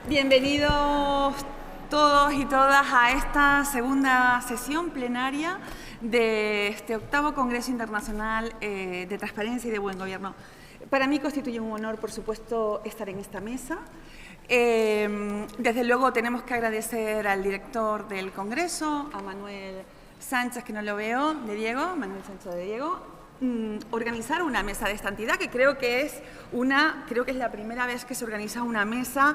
Bienvenidos todos y todas a esta segunda sesión plenaria de este 8º Congreso Internacional de Transparencia y de Buen Gobierno. Para mí constituye un honor, por supuesto, estar en esta mesa. Desde luego tenemos que agradecer al director del Congreso, a Manuel Sánchez, que no lo veo, Manuel Sánchez de Diego, organizar una mesa de esta entidad, que creo que es la primera vez que se organiza una mesa,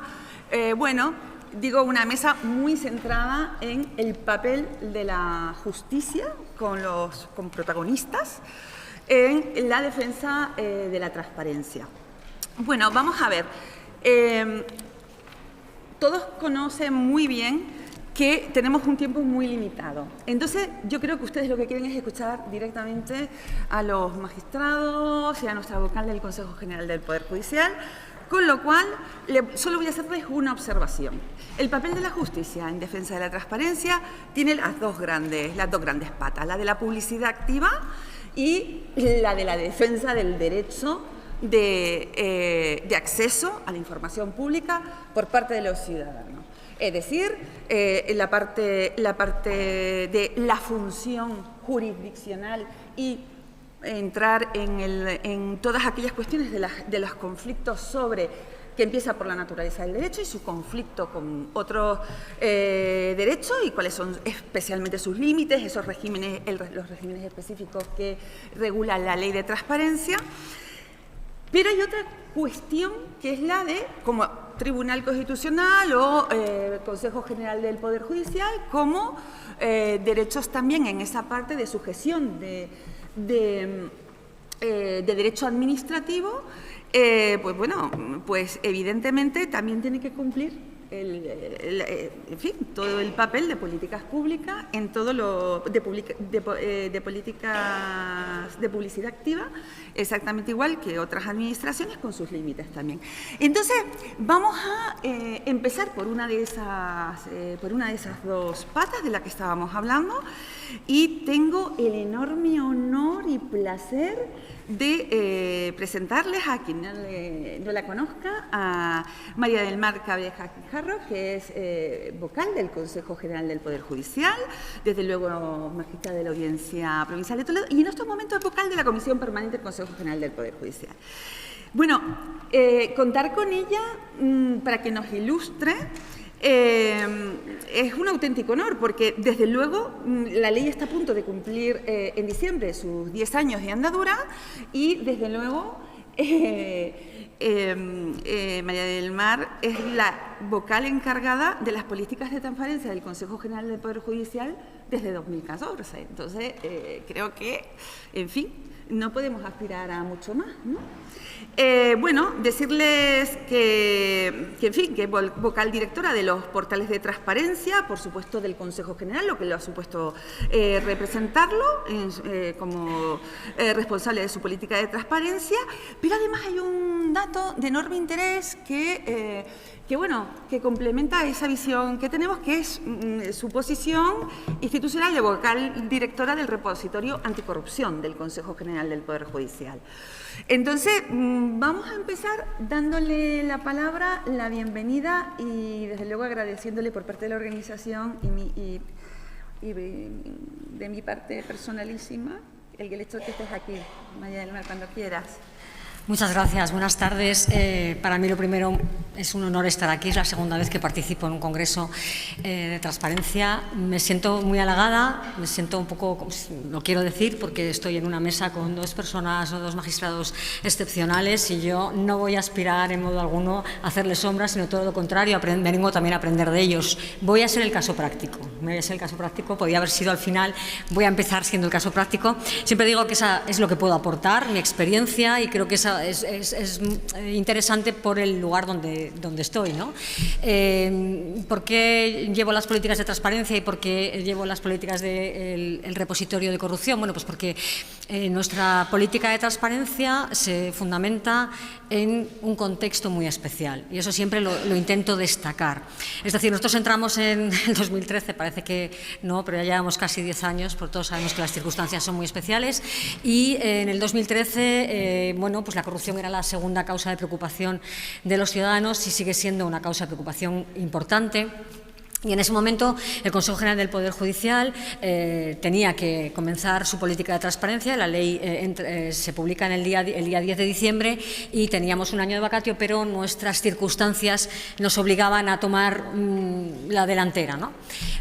una mesa muy centrada en el papel de la justicia con protagonistas en la defensa de la transparencia. Bueno, vamos a ver. Todos conocen muy bien que tenemos un tiempo muy limitado. Entonces, yo creo que ustedes lo que quieren es escuchar directamente a los magistrados y a nuestra vocal del Consejo General del Poder Judicial, con lo cual solo voy a hacerles una observación. El papel de la justicia en defensa de la transparencia tiene las dos grandes patas, la de la publicidad activa y la de la defensa del derecho de acceso a la información pública por parte de los ciudadanos. Es decir, la parte de la función jurisdiccional y entrar en todas aquellas cuestiones de los conflictos que empieza por la naturaleza del derecho y su conflicto con otros derechos y cuáles son especialmente sus límites, los regímenes específicos que regula la ley de transparencia. Pero hay otra cuestión que es la de, como Tribunal Constitucional o Consejo General del Poder Judicial, como derechos también en esa parte de sujeción de derecho administrativo, pues evidentemente también tiene que cumplir todo el papel de políticas públicas en todo lo de políticas de publicidad activa, exactamente igual que otras administraciones con sus límites también. Entonces, vamos a empezar por una de esas dos patas de la que estábamos hablando, y tengo el enorme honor y placer de presentarles a quien no la conozca, a María del Mar Cabreja Quijarro, que es vocal del Consejo General del Poder Judicial, desde luego magistrada de la Audiencia Provincial de Toledo, y en estos momentos es vocal de la Comisión Permanente del Consejo General del Poder Judicial. Bueno, contar con ella para que nos ilustre es un auténtico honor, porque desde luego la ley está a punto de cumplir en diciembre sus 10 años de andadura, y desde luego María del Mar es la vocal encargada de las políticas de transparencia del Consejo General del Poder Judicial desde 2014. Entonces, creo que, en fin, no podemos aspirar a mucho más, ¿no? Decirles que es vocal directora de los portales de transparencia, por supuesto del Consejo General, lo que lo ha supuesto representarlo como responsable de su política de transparencia, pero además hay un dato de enorme interés que complementa esa visión que tenemos, que es su posición institucional de vocal directora del repositorio anticorrupción del Consejo General del Poder Judicial. Entonces, vamos a empezar dándole la palabra, la bienvenida, y desde luego agradeciéndole por parte de la organización y de mi parte personalísima el hecho de que estés aquí, María del Mar, cuando quieras. Muchas gracias, buenas tardes. Para mí lo primero es un honor estar aquí, es la segunda vez que participo en un congreso de transparencia. Me siento muy halagada, me siento un poco, lo quiero decir, porque estoy en una mesa con dos magistrados excepcionales, y yo no voy a aspirar en modo alguno a hacerles sombra, sino todo lo contrario, vengo también a aprender de ellos. Voy a ser el caso práctico, podía haber sido al final, voy a empezar siendo el caso práctico. Siempre digo que esa es lo que puedo aportar, mi experiencia, y creo que esa es interesante por el lugar donde estoy, ¿no? ¿Por qué llevo las políticas de transparencia y por qué llevo las políticas del repositorio de corrupción? Bueno, pues porque nuestra política de transparencia se fundamenta en un contexto muy especial, y eso siempre lo intento destacar. Es decir, nosotros entramos en el 2013, parece que no, pero ya llevamos casi 10 años, porque todos sabemos que las circunstancias son muy especiales, y en el 2013, pues la corrupción era la segunda causa de preocupación de los ciudadanos y sigue siendo una causa de preocupación importante. Y en ese momento el Consejo General del Poder Judicial tenía que comenzar su política de transparencia. La ley se publica el día 10 de diciembre y teníamos un año de vacatio, pero nuestras circunstancias nos obligaban a tomar la delantera, ¿no?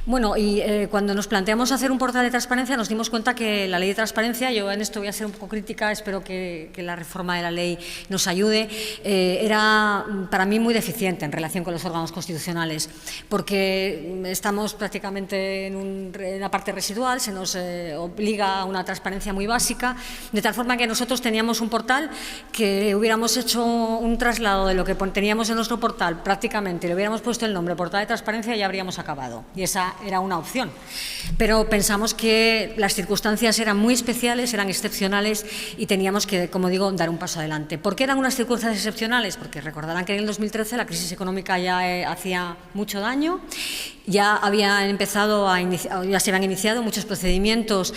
Bueno, y cuando nos planteamos hacer un portal de transparencia nos dimos cuenta que la ley de transparencia, yo en esto voy a ser un poco crítica, espero que la reforma de la ley nos ayude, era para mí muy deficiente en relación con los órganos constitucionales, porque estamos prácticamente en la parte residual, se nos obliga a una transparencia muy básica, de tal forma que nosotros teníamos un portal que hubiéramos hecho un traslado de lo que teníamos en nuestro portal, prácticamente le hubiéramos puesto el nombre portal de transparencia y ya habríamos acabado. Y esa era una opción. Pero pensamos que las circunstancias eran muy especiales, eran excepcionales y teníamos que, como digo, dar un paso adelante. ¿Por qué eran unas circunstancias excepcionales? Porque recordarán que en el 2013 la crisis económica ya hacía mucho daño. Ya se habían iniciado muchos procedimientos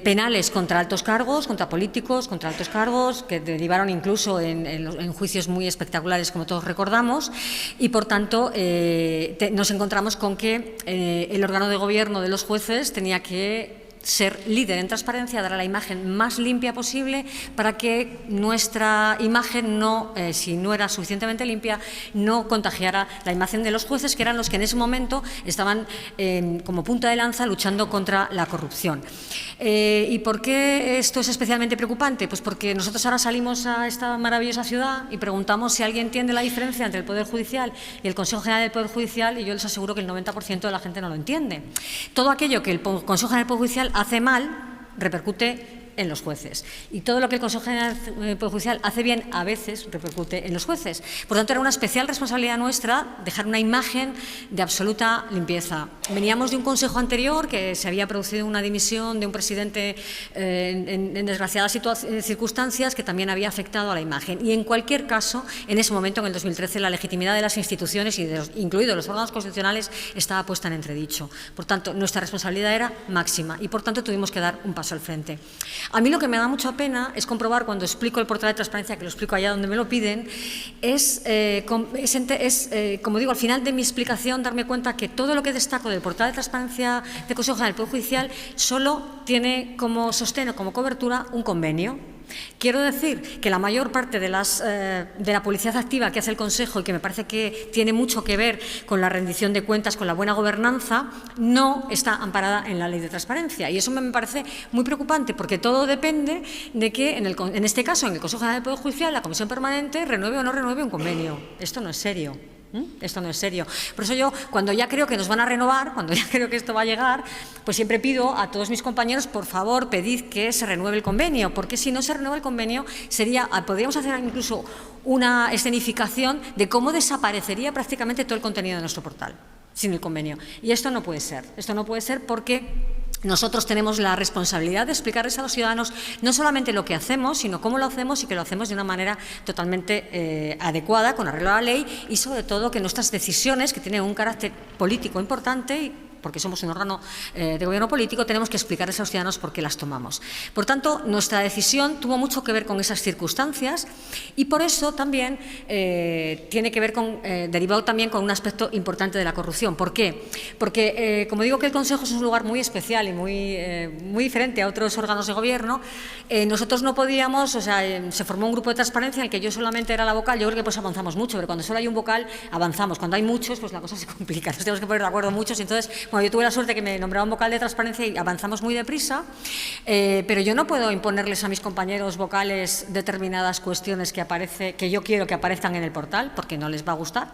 penales contra altos cargos, contra políticos, contra altos cargos, que derivaron incluso en juicios muy espectaculares, como todos recordamos, y por tanto nos encontramos con que el órgano de gobierno de los jueces tenía que ser líder en transparencia, dar la imagen más limpia posible para que nuestra imagen, si no era suficientemente limpia, no contagiara la imagen de los jueces, que eran los que en ese momento estaban como punta de lanza luchando contra la corrupción. ¿Y por qué esto es especialmente preocupante? Pues porque nosotros ahora salimos a esta maravillosa ciudad y preguntamos si alguien entiende la diferencia entre el Poder Judicial y el Consejo General del Poder Judicial, y yo les aseguro que el 90% de la gente no lo entiende. Todo aquello que el Consejo General del Poder Judicial hace mal repercute en los jueces, y todo lo que el Consejo General del Poder Judicial hace bien a veces repercute en los jueces. Por tanto, era una especial responsabilidad nuestra dejar una imagen de absoluta limpieza. Veníamos de un consejo anterior que se había producido una dimisión de un presidente en desgraciadas circunstancias que también había afectado a la imagen, y en cualquier caso, en ese momento, en el 2013, la legitimidad de las instituciones, incluidos los órganos constitucionales, estaba puesta en entredicho. Por tanto, nuestra responsabilidad era máxima y, por tanto, tuvimos que dar un paso al frente. A mí lo que me da mucha pena es comprobar, cuando explico el portal de transparencia, que lo explico allá donde me lo piden, como digo, al final de mi explicación, darme cuenta que todo lo que destaco del portal de transparencia del Consejo General del Poder Judicial solo tiene como sostén o como cobertura un convenio. Quiero decir que la mayor parte de la publicidad activa que hace el Consejo, y que me parece que tiene mucho que ver con la rendición de cuentas, con la buena gobernanza, no está amparada en la Ley de Transparencia. Y eso me parece muy preocupante, porque todo depende de que, en este caso, en el Consejo General del Poder Judicial, la Comisión Permanente renueve o no renueve un convenio. Esto no es serio. Esto no es serio. Por eso yo, cuando ya creo que nos van a renovar, cuando ya creo que esto va a llegar, pues siempre pido a todos mis compañeros, por favor, pedid que se renueve el convenio, porque si no se renueva el convenio, podríamos hacer incluso una escenificación de cómo desaparecería prácticamente todo el contenido de nuestro portal sin el convenio. Y esto no puede ser. Esto no puede ser, porque nosotros tenemos la responsabilidad de explicarles a los ciudadanos no solamente lo que hacemos, sino cómo lo hacemos, y que lo hacemos de una manera totalmente adecuada, con arreglo a la ley, y sobre todo que nuestras decisiones, que tienen un carácter político importante, porque somos un órgano de gobierno político, tenemos que explicarles a los ciudadanos por qué las tomamos. Por tanto, nuestra decisión tuvo mucho que ver con esas circunstancias, y por eso también tiene que ver derivado también con un aspecto importante de la corrupción. ¿Por qué? Porque, como digo, que el Consejo es un lugar muy especial y muy diferente a otros órganos de gobierno. Nosotros no podíamos, se formó un grupo de transparencia en el que yo solamente era la vocal. Yo creo que pues avanzamos mucho, pero cuando solo hay un vocal avanzamos. Cuando hay muchos, pues la cosa se complica. Nos tenemos que poner de acuerdo muchos, y entonces, bueno, yo tuve la suerte que me nombraron vocal de transparencia y avanzamos muy deprisa, pero yo no puedo imponerles a mis compañeros vocales determinadas cuestiones que yo quiero que aparezcan en el portal, porque no les va a gustar,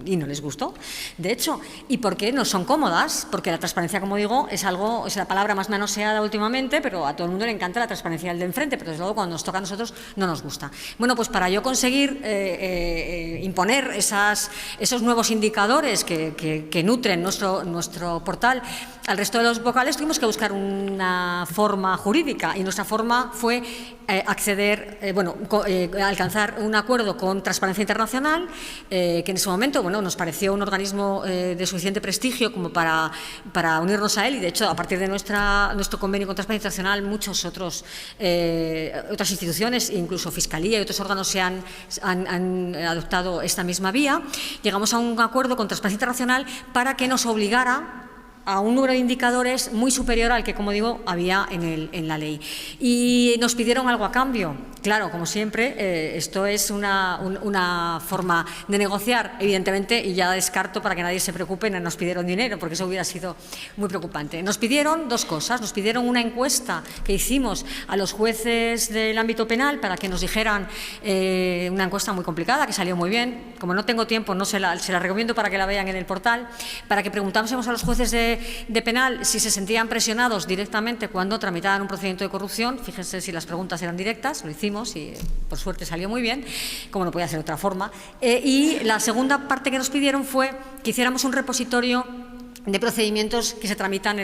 y no les gustó, de hecho, y porque no son cómodas, porque la transparencia, como digo, es la palabra más manoseada últimamente, pero a todo el mundo le encanta la transparencia del de enfrente, pero desde luego cuando nos toca a nosotros no nos gusta. Bueno, pues para yo conseguir imponer esos nuevos indicadores que nutren nuestro portal al resto de los vocales, tuvimos que buscar una forma jurídica, y nuestra forma fue alcanzar un acuerdo con Transparencia Internacional, que en ese momento bueno, nos pareció un organismo de suficiente prestigio como para unirnos a él, y de hecho, a partir de nuestro convenio con Transparencia Internacional, muchas otras instituciones, incluso Fiscalía y otros órganos han adoptado esta misma vía. Llegamos a un acuerdo con Transparencia Internacional para que nos obligara a un número de indicadores muy superior al que, como digo, había en la ley. Y nos pidieron algo a cambio. Claro, como siempre, esto es una forma de negociar, evidentemente, y ya descarto para que nadie se preocupe, no nos pidieron dinero, porque eso hubiera sido muy preocupante. Nos pidieron dos cosas. Nos pidieron una encuesta que hicimos a los jueces del ámbito penal para que nos dijeran, una encuesta muy complicada, que salió muy bien. Como no tengo tiempo, se la recomiendo para que la vean en el portal, para que preguntásemos a los jueces de penal si se sentían presionados directamente cuando tramitaban un procedimiento de corrupción. Fíjense si las preguntas eran directas, lo hicimos y por suerte salió muy bien, como no podía ser de otra forma. Y la segunda parte que nos pidieron fue que hiciéramos un repositorio de procedimientos que se tramitan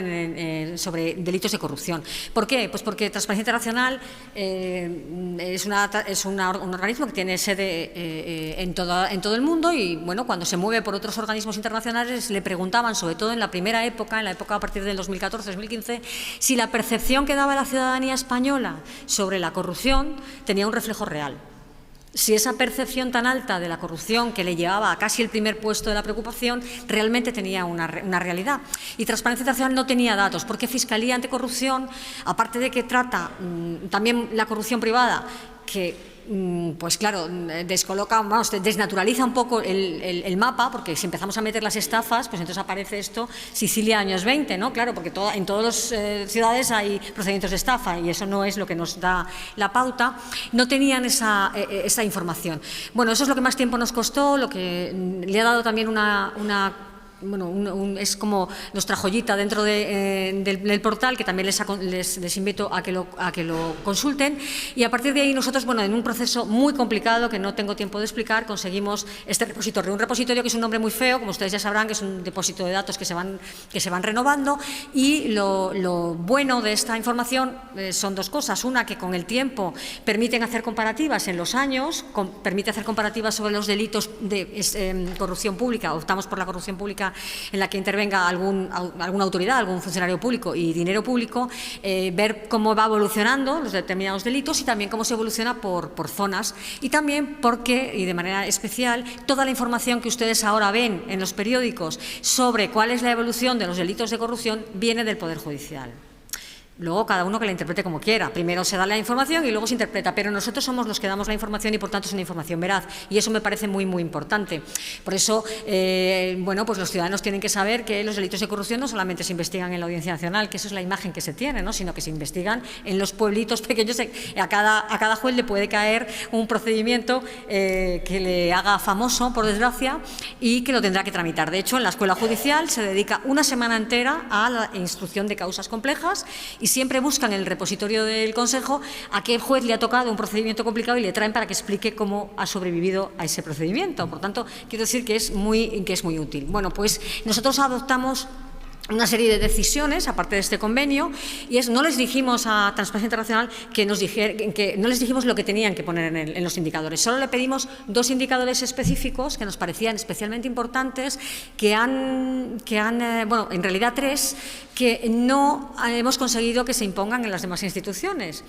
sobre delitos de corrupción. ¿Por qué? Pues porque Transparencia Internacional es un organismo que tiene sede en todo el mundo y, bueno, cuando se mueve por otros organismos internacionales le preguntaban, sobre todo en la primera época, en la época a partir del 2014-2015, si la percepción que daba la ciudadanía española sobre la corrupción tenía un reflejo real. Si esa percepción tan alta de la corrupción, que le llevaba a casi el primer puesto de la preocupación, realmente tenía una realidad. Y Transparencia Internacional no tenía datos, porque Fiscalía Anticorrupción, aparte de que trata también la corrupción privada, que pues claro, desnaturaliza un poco el mapa, porque si empezamos a meter las estafas, pues entonces aparece esto, Sicilia años 20, ¿no? Claro, porque en todas las ciudades hay procedimientos de estafa y eso no es lo que nos da la pauta. No tenían esa información. Bueno, eso es lo que más tiempo nos costó, lo que le ha dado también es como nuestra joyita dentro del portal, que también les invito a que lo consulten. Y a partir de ahí nosotros, bueno, en un proceso muy complicado que no tengo tiempo de explicar, conseguimos este repositorio. Un repositorio que es un nombre muy feo, como ustedes ya sabrán, que es un depósito de datos que se van renovando. Y lo bueno de esta información son dos cosas. Una, que con el tiempo permiten hacer comparativas en los años, permite hacer comparativas sobre los delitos de corrupción pública. Optamos por la corrupción pública en la que intervenga alguna autoridad, algún funcionario público y dinero público, ver cómo va evolucionando los determinados delitos y también cómo se evoluciona por zonas, y también porque, y de manera especial, toda la información que ustedes ahora ven en los periódicos sobre cuál es la evolución de los delitos de corrupción viene del Poder Judicial. Luego, cada uno que la interprete como quiera. Primero se da la información y luego se interpreta, pero nosotros somos los que damos la información y, por tanto, es una información veraz. Y eso me parece muy, muy importante. Por eso, bueno, pues los ciudadanos tienen que saber que los delitos de corrupción no solamente se investigan en la Audiencia Nacional, que eso es la imagen que se tiene, ¿no?, sino que se investigan en los pueblitos pequeños. A cada juez le puede caer un procedimiento que le haga famoso, por desgracia, y que lo tendrá que tramitar. De hecho, en la Escuela Judicial se dedica una semana entera a la instrucción de causas complejas y siempre buscan en el repositorio del Consejo a qué juez le ha tocado un procedimiento complicado y le traen para que explique cómo ha sobrevivido a ese procedimiento. Por tanto, quiero decir que es muy útil. Bueno, pues nosotros adoptamos una serie de decisiones, aparte de este convenio, y no les dijimos a Transparencia Internacional que no les dijimos lo que tenían que poner en los indicadores. Solo le pedimos dos indicadores específicos que nos parecían especialmente importantes, bueno, en realidad tres, que no hemos conseguido que se impongan en las demás instituciones.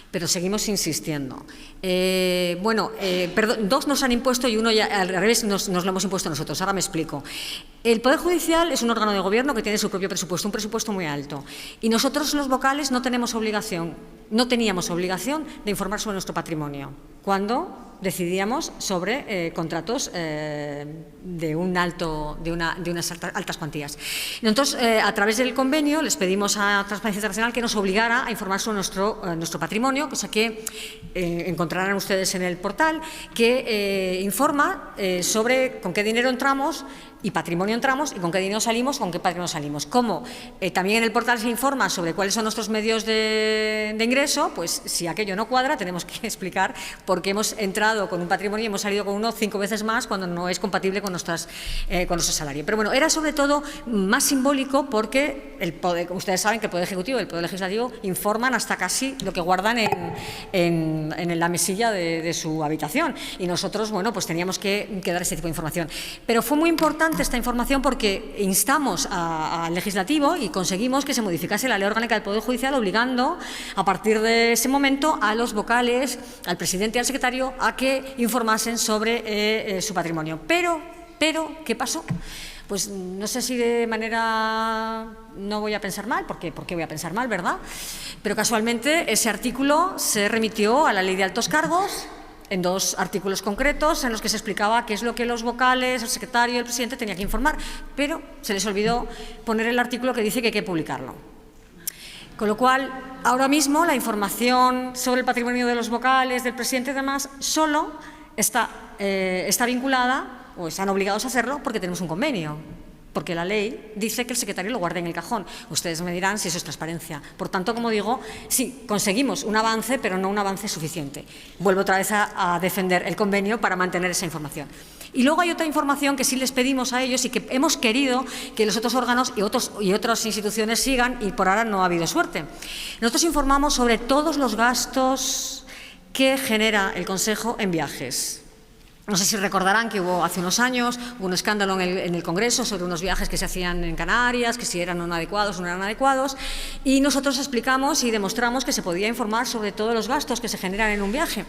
Pero seguimos insistiendo. Perdón, dos nos han impuesto y uno ya al revés nos lo hemos impuesto nosotros. Ahora me explico. El Poder Judicial es un órgano de gobierno que tiene su propio presupuesto, un presupuesto muy alto. Y nosotros, los vocales, no teníamos obligación de informar sobre nuestro patrimonio cuando decidíamos sobre contratos de unas altas cuantías. Entonces, a través del convenio, les pedimos a Transparencia Internacional que nos obligara a informar sobre nuestro patrimonio, cosa que encontrarán ustedes en el portal, que informa sobre con qué dinero entramos y patrimonio entramos y con qué dinero salimos, con qué patrimonio salimos. Como también en el portal se informa sobre cuáles son nuestros medios de ingreso, pues si aquello no cuadra tenemos que explicar por qué hemos entrado con un patrimonio y hemos salido con uno 5 veces más cuando no es compatible con nuestro salario. Pero bueno, era sobre todo más simbólico porque ustedes saben que el Poder Ejecutivo y el Poder Legislativo informan hasta casi lo que guardan en la mesilla de su habitación. Y nosotros, bueno, pues teníamos que dar ese tipo de información. Pero fue muy importante esta información porque instamos al Legislativo y conseguimos que se modificase la Ley Orgánica del Poder Judicial, obligando a partir de ese momento a los vocales, al presidente y al secretario a que informasen sobre su patrimonio. Pero, ¿qué pasó? Pues no sé si de manera, no voy a pensar mal, ¿por qué voy a pensar mal, verdad? Pero casualmente ese artículo se remitió a la Ley de Altos Cargos en 2 artículos concretos en los que se explicaba qué es lo que los vocales, el secretario y el presidente tenían que informar, pero se les olvidó poner el artículo que dice que hay que publicarlo. Con lo cual, ahora mismo la información sobre el patrimonio de los vocales, del presidente y demás, solo está vinculada, o están obligados a hacerlo, porque tenemos un convenio. Porque la ley dice que el secretario lo guarde en el cajón. Ustedes me dirán si eso es transparencia. Por tanto, como digo, sí, conseguimos un avance, pero no un avance suficiente. Vuelvo otra vez a defender el convenio para mantener esa información. Y luego hay otra información que sí les pedimos a ellos y que hemos querido que los otros órganos y otras instituciones sigan, y por ahora no ha habido suerte. Nosotros informamos sobre todos los gastos que genera el Consejo en viajes. No sé si recordarán que hace unos años hubo un escándalo en el Congreso sobre unos viajes que se hacían en Canarias, que si eran adecuados o no eran adecuados, y nosotros explicamos y demostramos que se podía informar sobre todos los gastos que se generan en un viaje.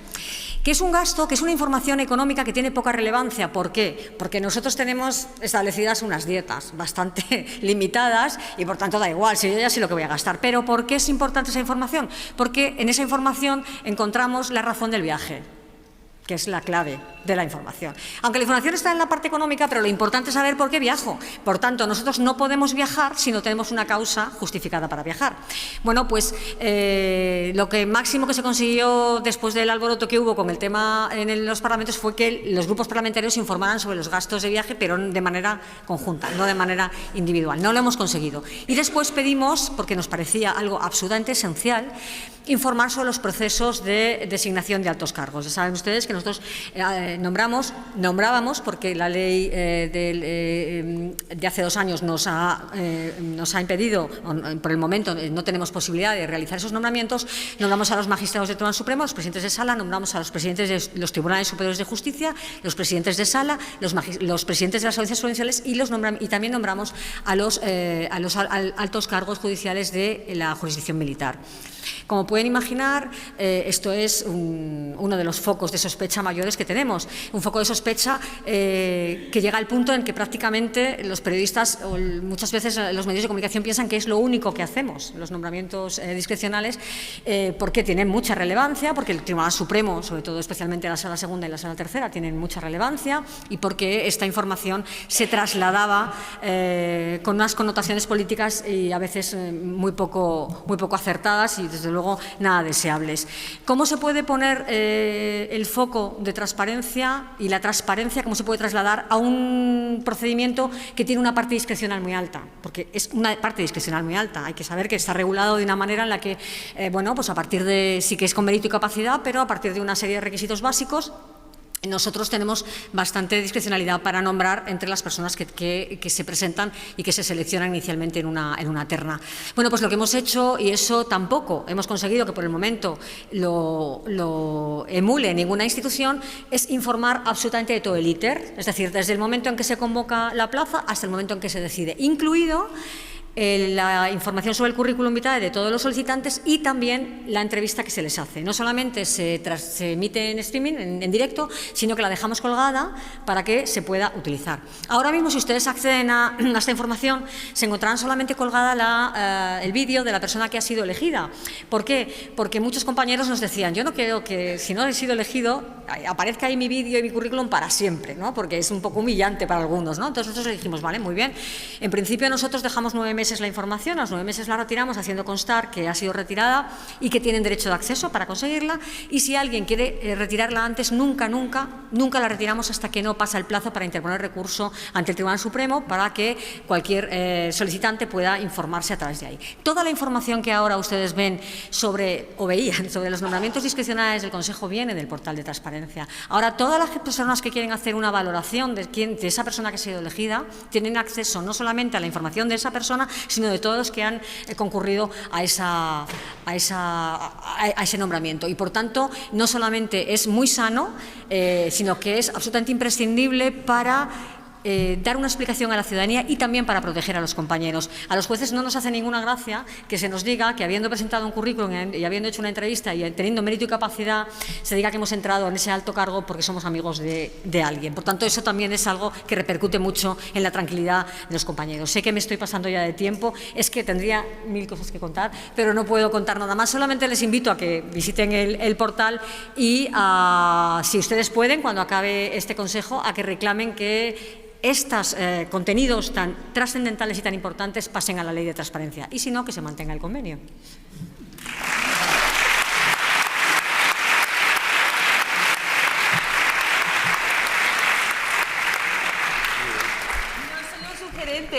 Que es un gasto, que es una información económica que tiene poca relevancia. ¿Por qué? Porque nosotros tenemos establecidas unas dietas bastante limitadas y por tanto da igual, si yo ya sé lo que voy a gastar. Pero ¿por qué es importante esa información? Porque en esa información encontramos la razón del viaje, que es la clave de la información. Aunque la información está en la parte económica, pero lo importante es saber por qué viajo. Por tanto, nosotros no podemos viajar si no tenemos una causa justificada para viajar. Bueno, pues lo que máximo que se consiguió después del alboroto que hubo con el tema en los parlamentos fue que los grupos parlamentarios informaran sobre los gastos de viaje, pero de manera conjunta, no de manera individual. No lo hemos conseguido. Y después pedimos, porque nos parecía algo absolutamente esencial, informar sobre los procesos de designación de altos cargos. Ya saben ustedes que nosotros nombrábamos, porque la ley de hace 2 años nos ha impedido, por el momento no tenemos posibilidad de realizar esos nombramientos. Nombramos a los magistrados del Tribunal Supremo, a los presidentes de sala, nombramos a los presidentes de los Tribunales Superiores de Justicia, los presidentes de sala, los presidentes de las audiencias provinciales y también nombramos a los altos cargos judiciales de la jurisdicción militar. Como pueden imaginar, esto es uno de los focos de sospecha mayores que tenemos, un foco de sospecha que llega al punto en que prácticamente los periodistas o muchas veces los medios de comunicación piensan que es lo único que hacemos, los nombramientos discrecionales, porque tienen mucha relevancia, porque el Tribunal Supremo, sobre todo especialmente la Sala Segunda y la Sala Tercera, tienen mucha relevancia, y porque esta información se trasladaba con unas connotaciones políticas y a veces muy poco acertadas y desde luego nada deseables. ¿Cómo se puede poner el foco de transparencia y la transparencia, cómo se puede trasladar a un procedimiento que tiene una parte discrecional muy alta? Porque es una parte discrecional muy alta. Hay que saber que está regulado de una manera en la que, bueno, pues a partir de, sí que es con mérito y capacidad, pero a partir de una serie de requisitos básicos, nosotros tenemos bastante discrecionalidad para nombrar entre las personas que se presentan y que se seleccionan inicialmente en una terna. Bueno, pues lo que hemos hecho, y eso tampoco hemos conseguido que por el momento lo emule ninguna institución, es informar absolutamente de todo el íter, es decir, desde el momento en que se convoca la plaza hasta el momento en que se decide, incluido la información sobre el currículum vitae de todos los solicitantes y también la entrevista que se les hace. No solamente se emite en streaming, en directo, sino que la dejamos colgada para que se pueda utilizar. Ahora mismo, si ustedes acceden a esta información, se encontrarán solamente colgada el vídeo de la persona que ha sido elegida. ¿Por qué? Porque muchos compañeros nos decían, yo no quiero que, si no he sido elegido, aparezca ahí mi vídeo y mi currículum para siempre, ¿no? Porque es un poco humillante para algunos, ¿no? Entonces nosotros le dijimos, vale, muy bien. En principio nosotros dejamos 9 meses la información, a los 9 meses la retiramos haciendo constar que ha sido retirada y que tienen derecho de acceso para conseguirla, y si alguien quiere retirarla antes, nunca la retiramos hasta que no pasa el plazo para interponer recurso ante el Tribunal Supremo para que cualquier solicitante pueda informarse a través de ahí. Toda la información que ahora ustedes ven veían sobre los nombramientos discrecionales del Consejo viene del portal de transparencia. Ahora, todas las personas que quieren hacer una valoración de esa persona que ha sido elegida tienen acceso no solamente a la información de esa persona, sino de todos los que han concurrido a ese nombramiento. Y, por tanto, no solamente es muy sano, sino que es absolutamente imprescindible para dar una explicación a la ciudadanía y también para proteger a los compañeros. A los jueces no nos hace ninguna gracia que se nos diga que, habiendo presentado un currículum y habiendo hecho una entrevista y teniendo mérito y capacidad, se diga que hemos entrado en ese alto cargo porque somos amigos de alguien. Por tanto, eso también es algo que repercute mucho en la tranquilidad de los compañeros. Sé que me estoy pasando ya de tiempo, es que tendría 1000 cosas que contar, pero no puedo contar nada más. Solamente les invito a que visiten el portal y, si ustedes pueden, cuando acabe este consejo, a que reclamen que estos contenidos tan trascendentales y tan importantes pasen a la Ley de Transparencia, y si no, que se mantenga el convenio.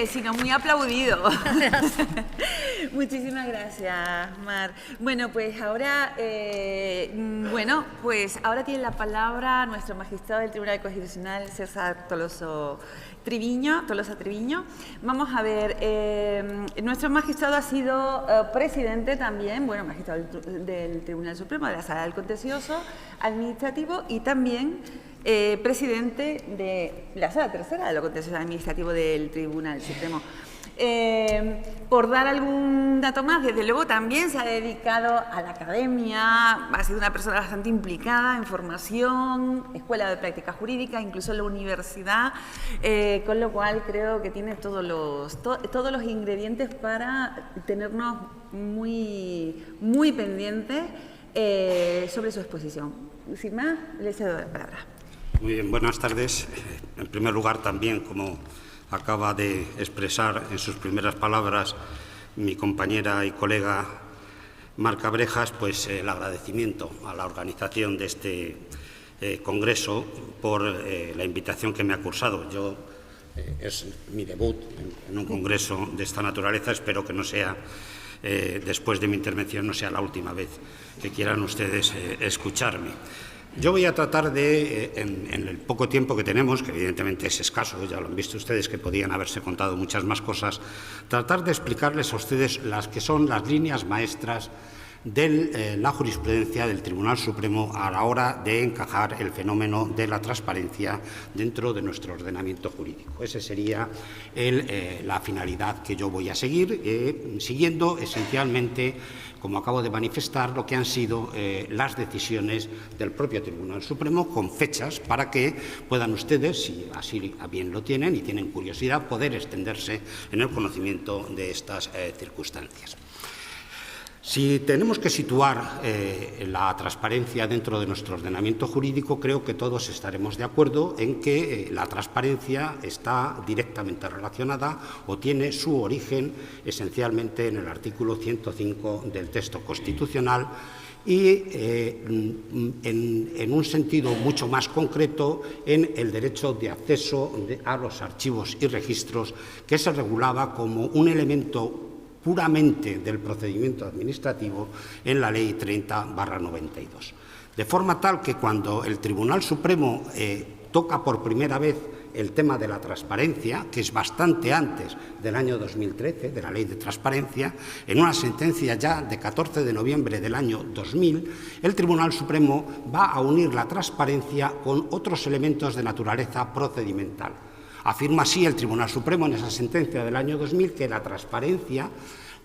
Sino muy aplaudido. Muchísimas gracias, Mar. Bueno, pues ahora tiene la palabra nuestro magistrado del Tribunal Constitucional, César Tolosa Triviño. Vamos a ver, nuestro magistrado ha sido presidente también, magistrado del Tribunal Supremo, de la Sala del Contencioso Administrativo, y también presidente de la Sala Tercera de lo Contencioso Administrativo del Tribunal Supremo. Por dar algún dato más, desde luego también se ha dedicado a la academia, ha sido una persona bastante implicada en formación, escuela de práctica jurídica, incluso en la universidad, con lo cual creo que tiene todos los ingredientes para tenernos muy pendientes sobre su exposición. Sin más, le cedo la palabra. Muy bien, buenas tardes. En primer lugar, también, como acaba de expresar en sus primeras palabras mi compañera y colega Mar Cabrejas, pues el agradecimiento a la organización de este congreso por la invitación que me ha cursado. Es mi debut en un congreso de esta naturaleza. Espero que no sea, después de mi intervención, no sea la última vez que quieran ustedes escucharme. Yo voy a tratar de, en el poco tiempo que tenemos, que evidentemente es escaso, ya lo han visto ustedes, que podían haberse contado muchas más cosas, tratar de explicarles a ustedes las que son las líneas maestras de la jurisprudencia del Tribunal Supremo a la hora de encajar el fenómeno de la transparencia dentro de nuestro ordenamiento jurídico. Esa sería la finalidad que yo voy a seguir, siguiendo esencialmente, como acabo de manifestar, lo que han sido las decisiones del propio Tribunal Supremo, con fechas para que puedan ustedes, si así a bien lo tienen y tienen curiosidad, poder extenderse en el conocimiento de estas circunstancias. Si tenemos que situar la transparencia dentro de nuestro ordenamiento jurídico, creo que todos estaremos de acuerdo en que la transparencia está directamente relacionada o tiene su origen esencialmente en el artículo 105 del texto constitucional y, en un sentido mucho más concreto, en el derecho de acceso a los archivos y registros, que se regulaba como un elemento puramente del procedimiento administrativo en la Ley 30/92. De forma tal que cuando el Tribunal Supremo toca por primera vez el tema de la transparencia, que es bastante antes del año 2013, de la Ley de Transparencia, en una sentencia ya de 14 de noviembre del año 2000, el Tribunal Supremo va a unir la transparencia con otros elementos de naturaleza procedimental. Afirma así el Tribunal Supremo en esa sentencia del año 2000 que la transparencia,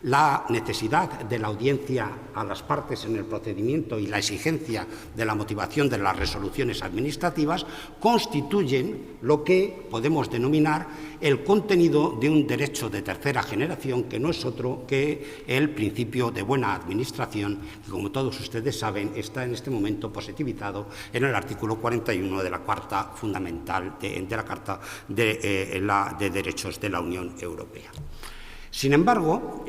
la necesidad de la audiencia a las partes en el procedimiento y la exigencia de la motivación de las resoluciones administrativas constituyen lo que podemos denominar el contenido de un derecho de tercera generación, que no es otro que el principio de buena administración, que, como todos ustedes saben, está en este momento positivizado en el artículo 41 de la Carta Fundamental de la Carta de Derechos de la Unión Europea. Sin embargo,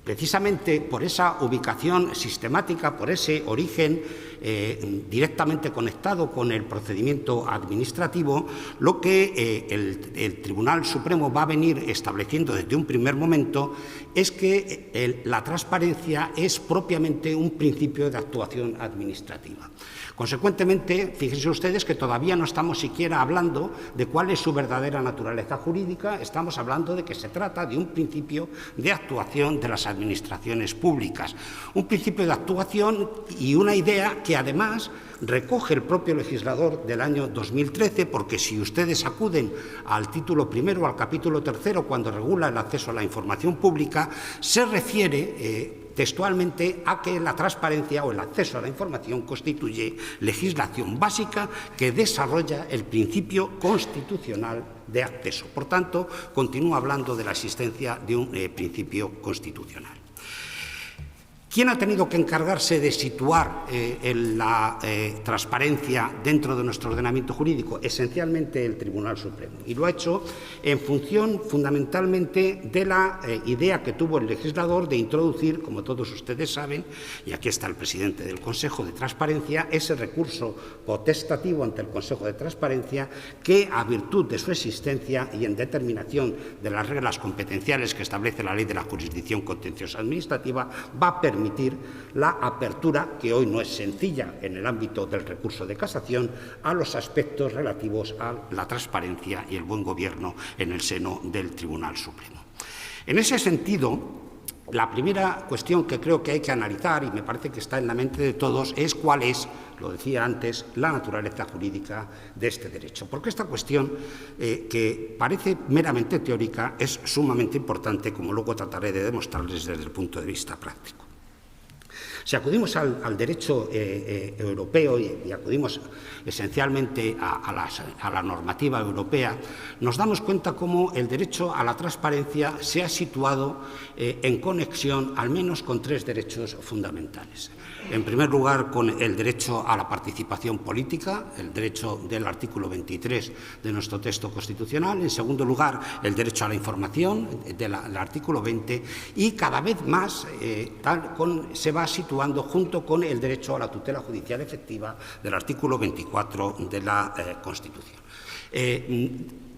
precisamente por esa ubicación sistemática, por ese origen directamente conectado con el procedimiento administrativo, lo que el Tribunal Supremo va a venir estableciendo desde un primer momento es que la transparencia es propiamente un principio de actuación administrativa. Consecuentemente, fíjense ustedes que todavía no estamos siquiera hablando de cuál es su verdadera naturaleza jurídica, estamos hablando de que se trata de un principio de actuación de las administraciones públicas, un principio de actuación y una idea que además recoge el propio legislador del año 2013, porque si ustedes acuden al título primero, al capítulo tercero, cuando regula el acceso a la información pública, se refiere textualmente a que la transparencia o el acceso a la información constituye legislación básica que desarrolla el principio constitucional de acceso. Por tanto, continúa hablando de la existencia de un principio constitucional. ¿Quién ha tenido que encargarse de situar la transparencia dentro de nuestro ordenamiento jurídico? Esencialmente el Tribunal Supremo. Y lo ha hecho en función fundamentalmente de la idea que tuvo el legislador de introducir, como todos ustedes saben, y aquí está el presidente del Consejo de Transparencia, ese recurso potestativo ante el Consejo de Transparencia que, a virtud de su existencia y en determinación de las reglas competenciales que establece la Ley de la Jurisdicción Contenciosa Administrativa, va a permitir la apertura, que hoy no es sencilla en el ámbito del recurso de casación, a los aspectos relativos a la transparencia y el buen gobierno en el seno del Tribunal Supremo. En ese sentido, la primera cuestión que creo que hay que analizar, y me parece que está en la mente de todos, es cuál es, lo decía antes, la naturaleza jurídica de este derecho. Porque esta cuestión, que parece meramente teórica, es sumamente importante, como luego trataré de demostrarles desde el punto de vista práctico. Si acudimos al derecho europeo y acudimos esencialmente a la normativa europea, nos damos cuenta cómo el derecho a la transparencia se ha situado en conexión al menos con tres derechos fundamentales. En primer lugar, con el derecho a la participación política, el derecho del artículo 23 de nuestro texto constitucional. En segundo lugar, el derecho a la información del artículo 20 y cada vez más se va situando junto con el derecho a la tutela judicial efectiva del artículo 24 de la Constitución.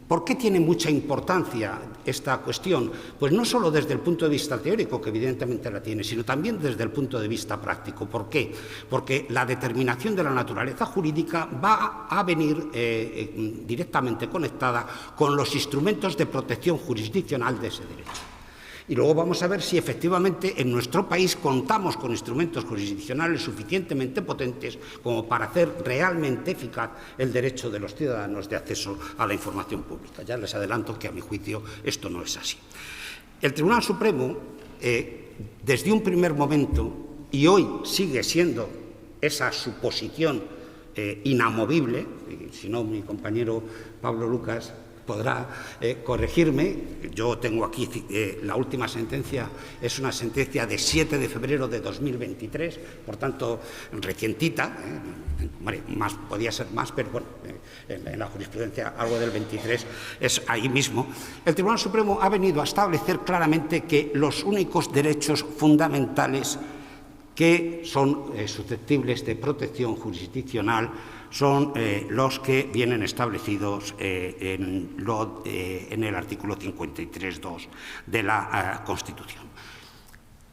¿Por qué tiene mucha importancia esta cuestión? Pues no solo desde el punto de vista teórico, que evidentemente la tiene, sino también desde el punto de vista práctico. ¿Por qué? Porque la determinación de la naturaleza jurídica va a venir directamente conectada con los instrumentos de protección jurisdiccional de ese derecho. Y luego vamos a ver si efectivamente en nuestro país contamos con instrumentos jurisdiccionales suficientemente potentes como para hacer realmente eficaz el derecho de los ciudadanos de acceso a la información pública. Ya les adelanto que, a mi juicio, esto no es así. El Tribunal Supremo, desde un primer momento, y hoy sigue siendo esa suposición inamovible, y si no, mi compañero Pablo Lucas podrá corregirme. Yo tengo aquí la última sentencia, es una sentencia de 7 de febrero de 2023, por tanto, recientita, más, podía ser más, pero bueno, en la jurisprudencia algo del 23 es ahí mismo. El Tribunal Supremo ha venido a establecer claramente que los únicos derechos fundamentales que son susceptibles de protección jurisdiccional son los que vienen establecidos en el artículo 53.2 de la Constitución.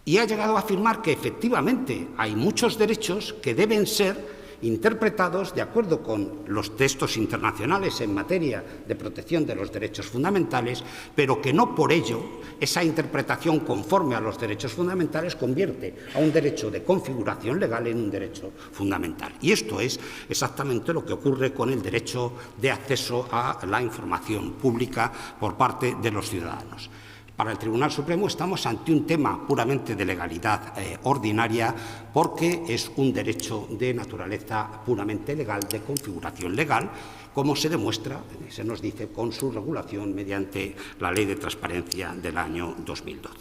Y ha llegado a afirmar que efectivamente hay muchos derechos que deben ser interpretados de acuerdo con los textos internacionales en materia de protección de los derechos fundamentales, pero que no por ello esa interpretación conforme a los derechos fundamentales convierte a un derecho de configuración legal en un derecho fundamental. Y esto es exactamente lo que ocurre con el derecho de acceso a la información pública por parte de los ciudadanos. Para el Tribunal Supremo estamos ante un tema puramente de legalidad ordinaria, porque es un derecho de naturaleza puramente legal, de configuración legal, como se demuestra, se nos dice, con su regulación mediante la Ley de Transparencia del año 2012.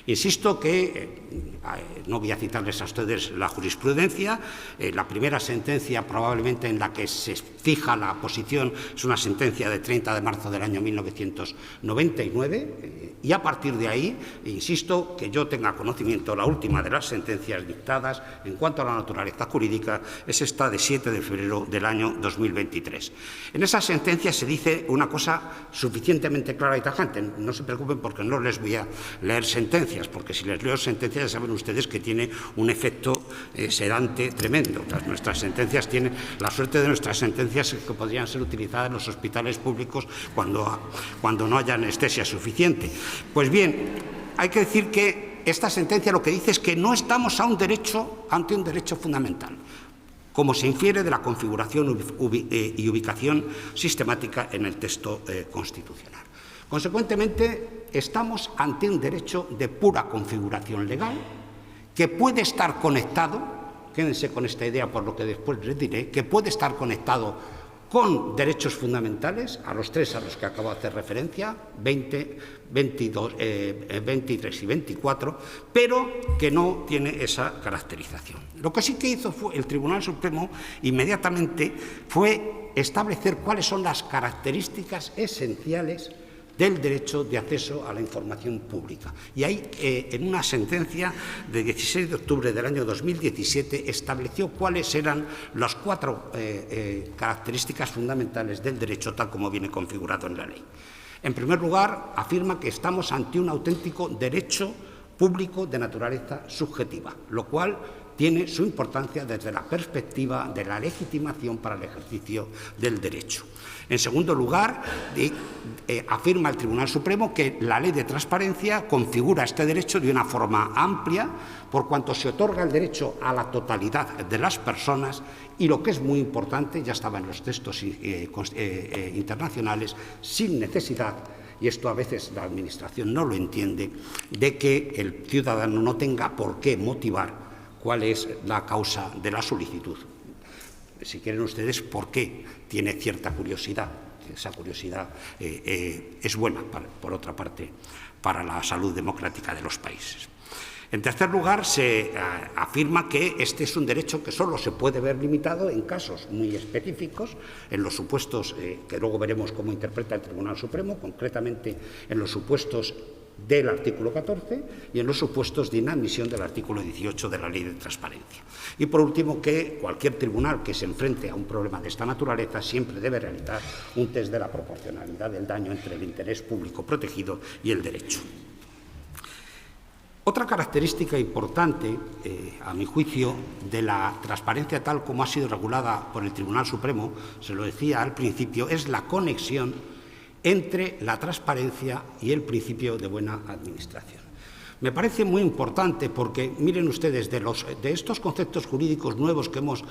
Insisto que, no voy a citarles a ustedes la jurisprudencia, la primera sentencia probablemente en la que se fija la posición es una sentencia de 30 de marzo del año 1999, y Y a partir de ahí, insisto, que yo tenga conocimiento, la última de las sentencias dictadas en cuanto a la naturaleza jurídica es esta de 7 de febrero del año 2023. En esa sentencia se dice una cosa suficientemente clara y tajante. No se preocupen porque no les voy a leer sentencias, porque si les leo sentencias ya saben ustedes que tiene un efecto sedante tremendo. Nuestras sentencias tienen, la suerte de nuestras sentencias es que podrían ser utilizadas en los hospitales públicos cuando no haya anestesia suficiente. Pues bien, hay que decir que esta sentencia lo que dice es que no estamos ante un derecho fundamental, como se infiere de la configuración y ubicación sistemática en el texto constitucional. Consecuentemente, estamos ante un derecho de pura configuración legal que puede estar conectado, quédense con esta idea por lo que después les diré, que puede estar conectado con derechos fundamentales, a los tres a los que acabo de hacer referencia, 20, 22, 23 y 24, pero que no tiene esa caracterización. Lo que sí que hizo el Tribunal Supremo inmediatamente fue establecer cuáles son las características esenciales del derecho de acceso a la información pública. Y ahí, en una sentencia de 16 de octubre del año 2017, estableció cuáles eran las 4 características fundamentales del derecho tal como viene configurado en la ley. En primer lugar, afirma que estamos ante un auténtico derecho público de naturaleza subjetiva, lo cual tiene su importancia desde la perspectiva de la legitimación para el ejercicio del derecho. En segundo lugar, afirma el Tribunal Supremo que la Ley de Transparencia configura este derecho de una forma amplia, por cuanto se otorga el derecho a la totalidad de las personas y, lo que es muy importante, ya estaba en los textos internacionales, sin necesidad, y esto a veces la Administración no lo entiende, de que el ciudadano no tenga por qué motivar cuál es la causa de la solicitud. Si quieren ustedes, ¿por qué tiene cierta curiosidad? Esa curiosidad es buena, por otra parte, para la salud democrática de los países. En tercer lugar, se afirma que este es un derecho que solo se puede ver limitado en casos muy específicos, en los supuestos que luego veremos cómo interpreta el Tribunal Supremo, concretamente en los supuestos del artículo 14 y en los supuestos de inadmisión del artículo 18 de la Ley de Transparencia. Y, por último, que cualquier tribunal que se enfrente a un problema de esta naturaleza siempre debe realizar un test de la proporcionalidad del daño entre el interés público protegido y el derecho. Otra característica importante, a mi juicio, de la transparencia tal como ha sido regulada por el Tribunal Supremo, se lo decía al principio, es la conexión entre la transparencia y el principio de buena administración. Me parece muy importante porque, miren ustedes, de estos conceptos jurídicos nuevos que hemos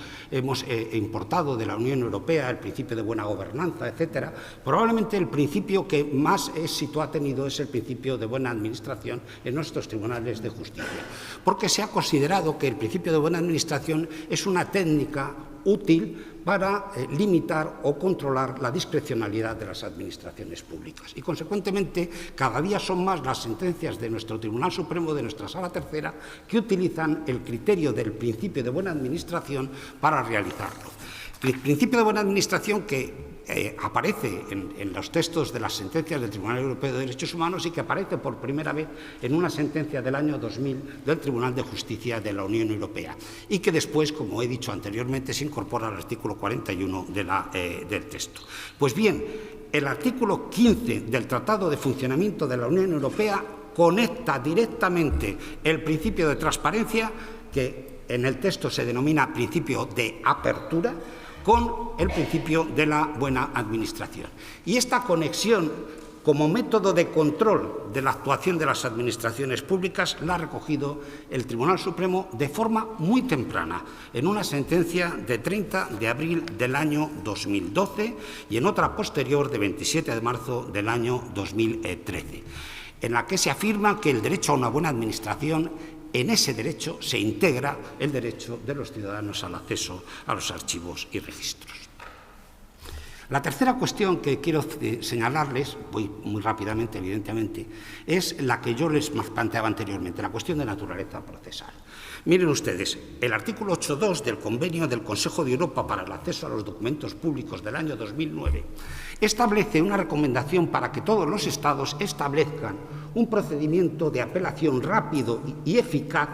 importado de la Unión Europea, el principio de buena gobernanza, etcétera, probablemente el principio que más éxito ha tenido es el principio de buena administración en nuestros tribunales de justicia, porque se ha considerado que el principio de buena administración es una técnica útil para limitar o controlar la discrecionalidad de las administraciones públicas. Y, consecuentemente, cada día son más las sentencias de nuestro Tribunal Supremo, de nuestra Sala Tercera, que utilizan el criterio del principio de buena administración para realizarlo. El principio de buena administración que aparece en los textos de las sentencias del Tribunal Europeo de Derechos Humanos y que aparece por primera vez en una sentencia del año 2000 del Tribunal de Justicia de la Unión Europea y que después, como he dicho anteriormente, se incorpora al artículo 41 del texto. Pues bien, el artículo 15 del Tratado de Funcionamiento de la Unión Europea conecta directamente el principio de transparencia, que en el texto se denomina principio de apertura, con el principio de la buena administración. Y esta conexión, como método de control de la actuación de las administraciones públicas, la ha recogido el Tribunal Supremo de forma muy temprana, en una sentencia de 30 de abril del año 2012 y en otra posterior de 27 de marzo del año 2013, en la que se afirma que el derecho a una buena administración, en ese derecho se integra el derecho de los ciudadanos al acceso a los archivos y registros. La tercera cuestión que quiero señalarles, voy muy rápidamente, evidentemente, es la que yo les planteaba anteriormente, la cuestión de naturaleza procesal. Miren ustedes, el artículo 8.2 del Convenio del Consejo de Europa para el acceso a los documentos públicos del año 2009 establece una recomendación para que todos los Estados establezcan un procedimiento de apelación rápido y eficaz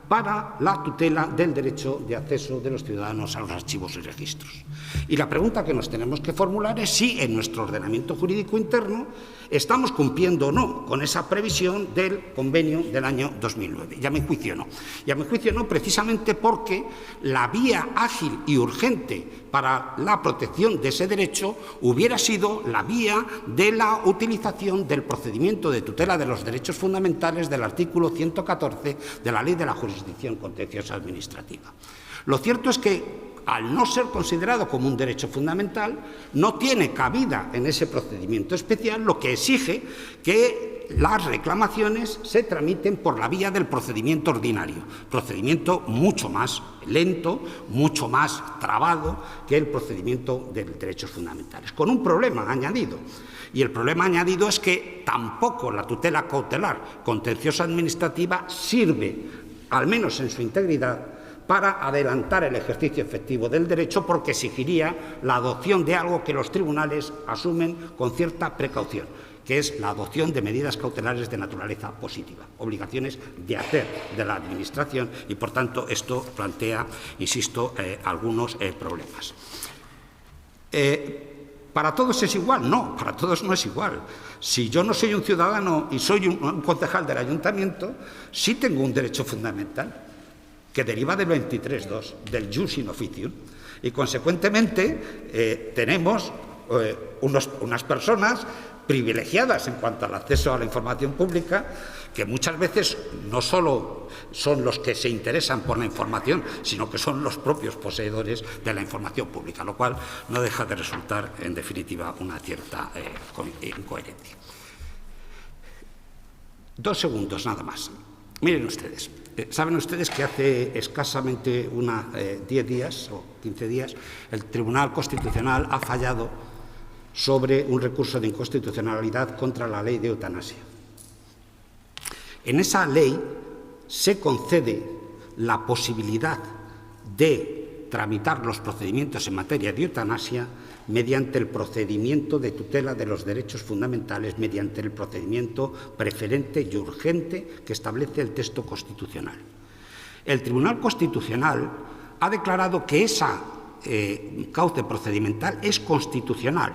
para la tutela del derecho de acceso de los ciudadanos a los archivos y registros. Y la pregunta que nos tenemos que formular es si en nuestro ordenamiento jurídico interno estamos cumpliendo o no con esa previsión del convenio del año 2009. Y a mi juicio no. Y a mi juicio no, precisamente porque la vía ágil y urgente para la protección de ese derecho hubiera sido la vía de la utilización del procedimiento de tutela de los derechos fundamentales del artículo 114 de la Ley de la Jurisdicción Contenciosa Administrativa. Lo cierto es que, al no ser considerado como un derecho fundamental, no tiene cabida en ese procedimiento especial, lo que exige que las reclamaciones se tramiten por la vía del procedimiento ordinario, procedimiento mucho más lento, mucho más trabado que el procedimiento de derechos fundamentales, con un problema añadido. Y el problema añadido es que tampoco la tutela cautelar contenciosa administrativa sirve, al menos en su integridad, para adelantar el ejercicio efectivo del derecho, porque exigiría la adopción de algo que los tribunales asumen con cierta precaución, que es la adopción de medidas cautelares de naturaleza positiva, obligaciones de hacer de la Administración, y por tanto esto plantea, insisto, algunos problemas. ¿Para todos es igual? No, para todos no es igual. Si yo no soy un ciudadano y soy un concejal del ayuntamiento, sí tengo un derecho fundamental que deriva del 23.2, del jus in officium, y consecuentemente tenemos unas personas privilegiadas en cuanto al acceso a la información pública, que muchas veces no solo son los que se interesan por la información, sino que son los propios poseedores de la información pública, lo cual no deja de resultar, en definitiva, una cierta incoherencia. 2 segundos, nada más. Miren ustedes, saben ustedes que hace escasamente 10 días o 15 días el Tribunal Constitucional ha fallado sobre un recurso de inconstitucionalidad contra la ley de eutanasia. En esa ley se concede la posibilidad de tramitar los procedimientos en materia de eutanasia mediante el procedimiento de tutela de los derechos fundamentales, mediante el procedimiento preferente y urgente que establece el texto constitucional. El Tribunal Constitucional ha declarado que esa cauce procedimental es constitucional,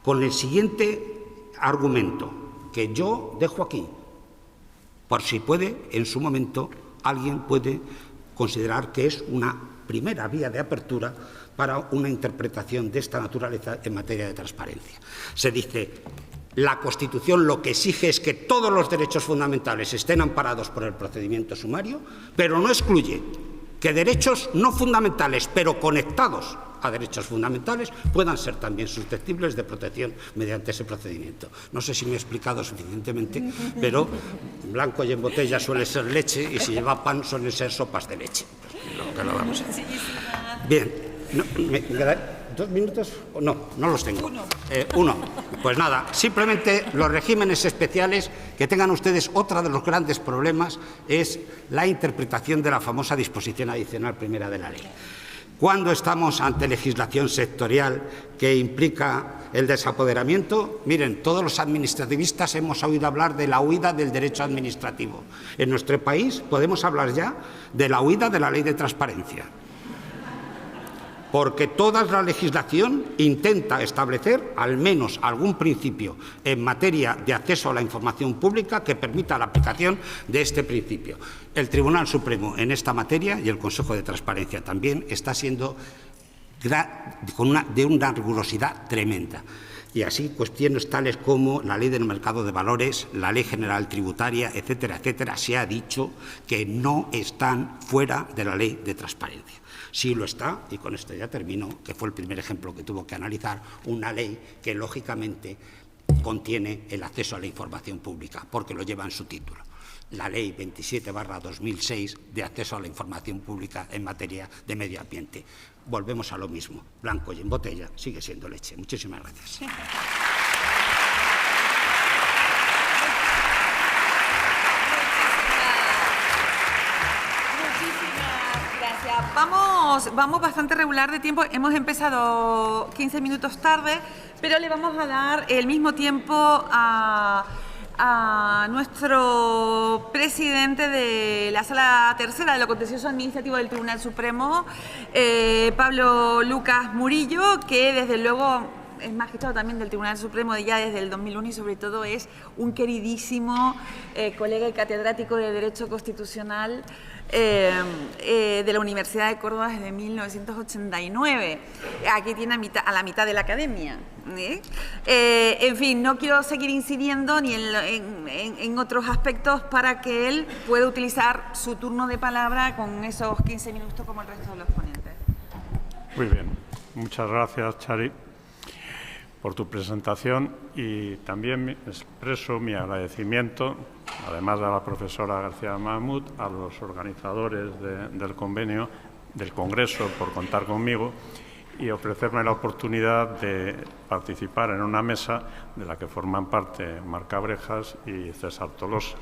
con el siguiente argumento, que yo dejo aquí, por si puede, en su momento, alguien puede considerar que es una primera vía de apertura para una interpretación de esta naturaleza en materia de transparencia. Se dice, la Constitución lo que exige es que todos los derechos fundamentales estén amparados por el procedimiento sumario, pero no excluye que derechos no fundamentales, pero conectados a derechos fundamentales, puedan ser también susceptibles de protección mediante ese procedimiento. No sé si me he explicado suficientemente, pero blanco y en botella suele ser leche, y si lleva pan suelen ser sopas de leche. Pues lo vamos a hacer. Bien, ¿me quedan 2 minutos? No, no los tengo. Uno. Pues nada, simplemente los regímenes especiales, que tengan ustedes, otra de los grandes problemas es la interpretación de la famosa disposición adicional primera de la ley. Cuando estamos ante legislación sectorial que implica el desapoderamiento, miren, todos los administrativistas hemos oído hablar de la huida del derecho administrativo. En nuestro país podemos hablar ya de la huida de la ley de transparencia, porque toda la legislación intenta establecer al menos algún principio en materia de acceso a la información pública que permita la aplicación de este principio. El Tribunal Supremo en esta materia, y el Consejo de Transparencia también, está siendo de una rigurosidad tremenda. Y así cuestiones tales como la Ley del Mercado de Valores, la Ley General Tributaria, etcétera, etcétera, se ha dicho que no están fuera de la Ley de Transparencia. Sí lo está, y con esto ya termino, que fue el primer ejemplo que tuvo que analizar, una ley que lógicamente contiene el acceso a la información pública, porque lo lleva en su título. la Ley 27/2006 de acceso a la información pública en materia de medio ambiente. Volvemos a lo mismo, blanco y en botella sigue siendo leche. Muchísimas gracias. Vamos bastante regular de tiempo. Hemos empezado 15 minutos tarde, pero le vamos a dar el mismo tiempo a nuestro presidente de la Sala Tercera de lo Contencioso Administrativo del Tribunal Supremo, Pablo Lucas Murillo, que desde luego es magistrado también del Tribunal Supremo ya desde el 2001 y sobre todo es un queridísimo colega y catedrático de Derecho Constitucional de la Universidad de Córdoba desde 1989. Aquí tiene a la mitad de la academia. En fin, no quiero seguir incidiendo ni en otros aspectos para que él pueda utilizar su turno de palabra con esos 15 minutos como el resto de los ponentes. Muy bien. Muchas gracias, Chari, por tu presentación, y también expreso mi agradecimiento, además de a la profesora García Mahmud, a los organizadores del convenio, del Congreso, por contar conmigo y ofrecerme la oportunidad de participar en una mesa de la que forman parte Marca Brejas y César Tolosa.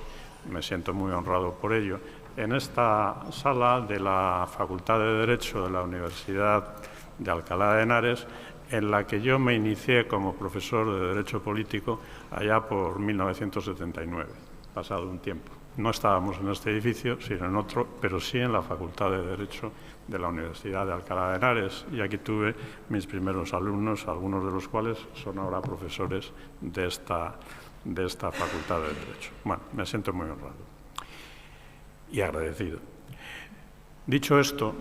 Me siento muy honrado por ello. En esta sala de la Facultad de Derecho de la Universidad de Alcalá de Henares, en la que yo me inicié como profesor de Derecho Político allá por 1979, pasado un tiempo. No estábamos en este edificio, sino en otro, pero sí en la Facultad de Derecho de la Universidad de Alcalá de Henares. Y aquí tuve mis primeros alumnos, algunos de los cuales son ahora profesores de esta Facultad de Derecho. Bueno, me siento muy honrado y agradecido. Dicho esto,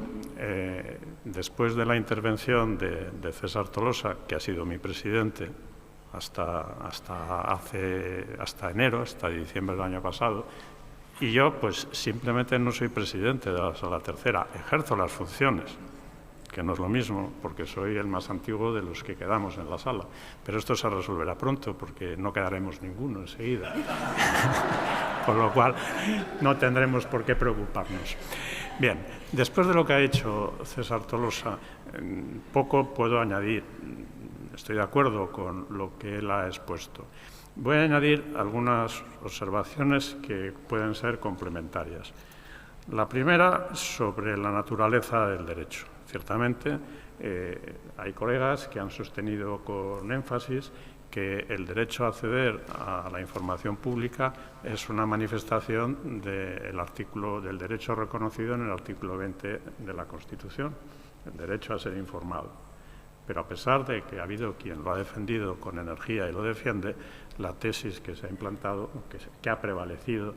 después de la intervención de César Tolosa, que ha sido mi presidente hasta enero, hasta diciembre del año pasado, y yo pues simplemente no soy presidente de la Sala Tercera, ejerzo las funciones, que no es lo mismo, porque soy el más antiguo de los que quedamos en la sala. Pero esto se resolverá pronto, porque no quedaremos ninguno enseguida. Con lo cual, no tendremos por qué preocuparnos. Bien, después de lo que ha hecho César Tolosa, poco puedo añadir. Estoy de acuerdo con lo que él ha expuesto. Voy a añadir algunas observaciones que pueden ser complementarias. La primera, sobre la naturaleza del derecho. Ciertamente, hay colegas que han sostenido con énfasis que el derecho a acceder a la información pública es una manifestación del derecho reconocido en el artículo 20 de la Constitución, el derecho a ser informado. Pero a pesar de que ha habido quien lo ha defendido con energía y lo defiende, la tesis que se ha implantado, que ha prevalecido,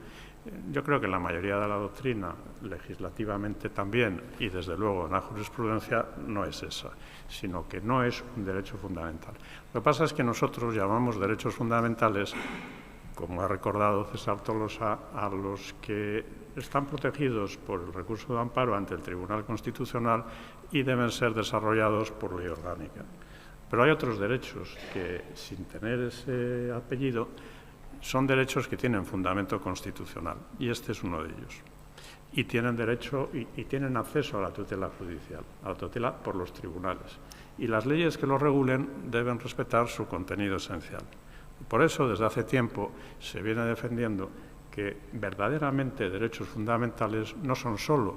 yo creo que en la mayoría de la doctrina, legislativamente también, y desde luego en la jurisprudencia, no es esa, sino que no es un derecho fundamental. Lo que pasa es que nosotros llamamos derechos fundamentales, como ha recordado César Tolosa, a los que están protegidos por el recurso de amparo ante el Tribunal Constitucional y deben ser desarrollados por ley orgánica. Pero hay otros derechos que, sin tener ese apellido, son derechos que tienen fundamento constitucional, y este es uno de ellos. Y tienen derecho y tienen acceso a la tutela judicial, a la tutela por los tribunales. Y las leyes que lo regulen deben respetar su contenido esencial. Por eso, desde hace tiempo, se viene defendiendo que verdaderamente derechos fundamentales no son solo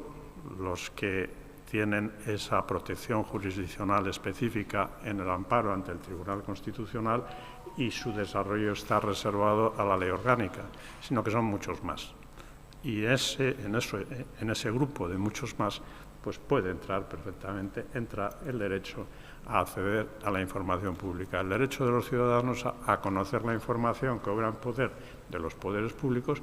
los que tienen esa protección jurisdiccional específica en el amparo ante el Tribunal Constitucional y su desarrollo está reservado a la ley orgánica, sino que son muchos más. Y en ese grupo de muchos más, pues puede entrar perfectamente, entra el derecho a acceder a la información pública, el derecho de los ciudadanos a conocer la información que obra en poder de los poderes públicos,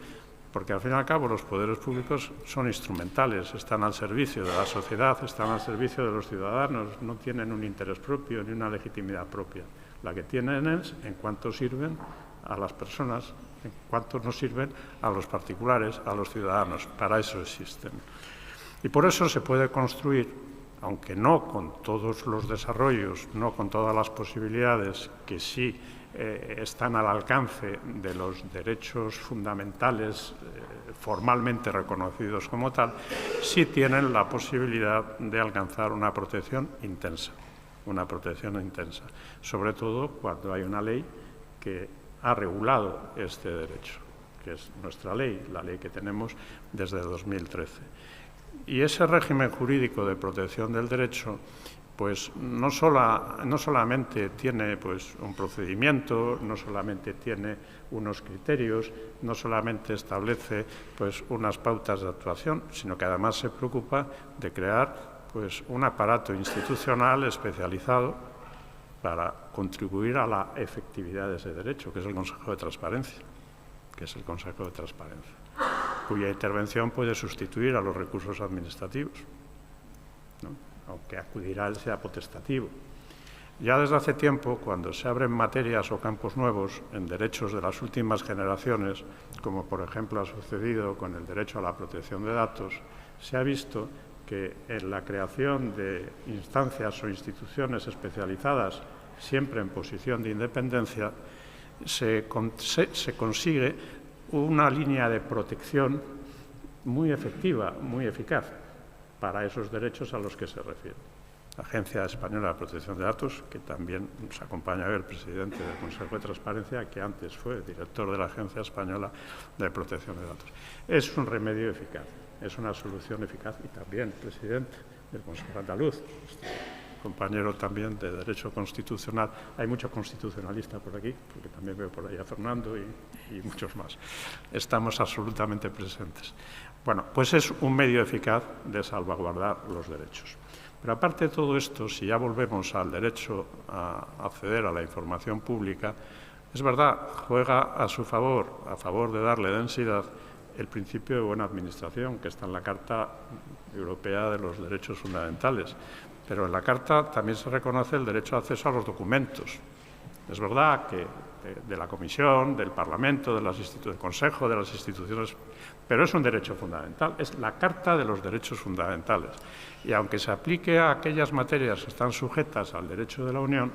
porque al fin y al cabo los poderes públicos son instrumentales, están al servicio de la sociedad, están al servicio de los ciudadanos, no tienen un interés propio ni una legitimidad propia. La que tienen es en cuánto sirven a las personas, en cuánto nos sirven a los particulares, a los ciudadanos. Para eso existen. Y por eso se puede construir, aunque no con todos los desarrollos, no con todas las posibilidades que sí están al alcance de los derechos fundamentales formalmente reconocidos como tal, sí tienen la posibilidad de alcanzar una protección intensa, sobre todo cuando hay una ley que ha regulado este derecho, que es nuestra ley, la ley que tenemos desde 2013. Y ese régimen jurídico de protección del derecho pues no solamente tiene pues, un procedimiento, no solamente tiene unos criterios, no solamente establece pues, unas pautas de actuación, sino que además se preocupa de crear pues, un aparato institucional especializado para contribuir a la efectividad de ese derecho, que es el Consejo de Transparencia, cuya intervención puede sustituir a los recursos administrativos, ¿no? Aunque acudirá él sea potestativo. Ya desde hace tiempo, cuando se abren materias o campos nuevos en derechos de las últimas generaciones, como por ejemplo ha sucedido con el derecho a la protección de datos, se ha visto que en la creación de instancias o instituciones especializadas, siempre en posición de independencia, se consigue una línea de protección muy efectiva, muy eficaz, para esos derechos a los que se refiere. La Agencia Española de Protección de Datos, que también nos acompaña hoy el presidente del Consejo de Transparencia, que antes fue director de la Agencia Española de Protección de Datos. Es un remedio eficaz, es una solución eficaz, y también el presidente del Consejo Andaluz, compañero también de Derecho Constitucional. Hay mucho constitucionalista por aquí, porque también veo por ahí a Fernando y muchos más. Estamos absolutamente presentes. Bueno, pues es un medio eficaz de salvaguardar los derechos. Pero aparte de todo esto, si ya volvemos al derecho a acceder a la información pública, es verdad, juega a su favor, a favor de darle densidad, el principio de buena administración, que está en la Carta Europea de los Derechos Fundamentales. Pero en la Carta también se reconoce el derecho de acceso a los documentos. Es verdad que de la Comisión, del Parlamento, del Consejo, de las instituciones, pero es un derecho fundamental, es la Carta de los Derechos Fundamentales. Y aunque se aplique a aquellas materias que están sujetas al derecho de la Unión,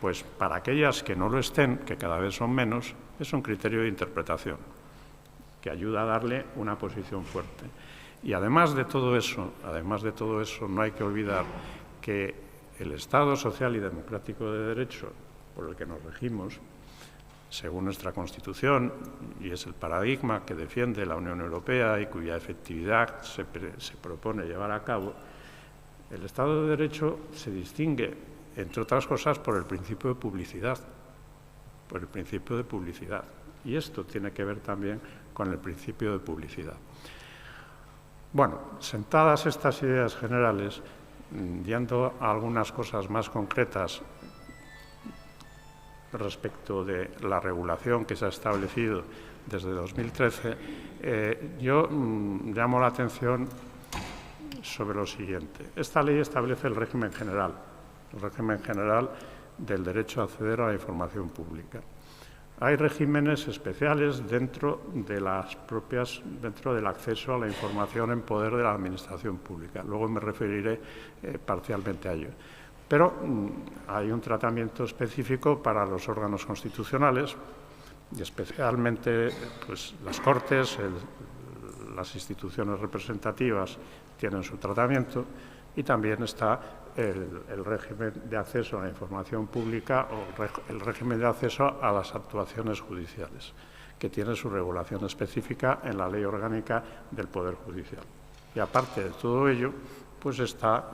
pues para aquellas que no lo estén, que cada vez son menos, es un criterio de interpretación que ayuda a darle una posición fuerte. Y además de todo eso, no hay que olvidar que el Estado social y democrático de derecho por el que nos regimos, según nuestra Constitución, y es el paradigma que defiende la Unión Europea y cuya efectividad se propone llevar a cabo, el Estado de Derecho se distingue, entre otras cosas, por el principio de publicidad. Y esto tiene que ver también con el principio de publicidad. Bueno, sentadas estas ideas generales, yendo a algunas cosas más concretas respecto de la regulación que se ha establecido desde 2013, yo llamo la atención sobre lo siguiente. Esta ley establece el régimen general del derecho a acceder a la información pública. Hay regímenes especiales dentro del acceso a la información en poder de la Administración pública. Luego me referiré parcialmente a ello. Pero hay un tratamiento específico para los órganos constitucionales, y especialmente pues, las Cortes, las instituciones representativas tienen su tratamiento, y también está el régimen de acceso a la información pública o el régimen de acceso a las actuaciones judiciales, que tiene su regulación específica en la Ley Orgánica del Poder Judicial. Y aparte de todo ello, pues está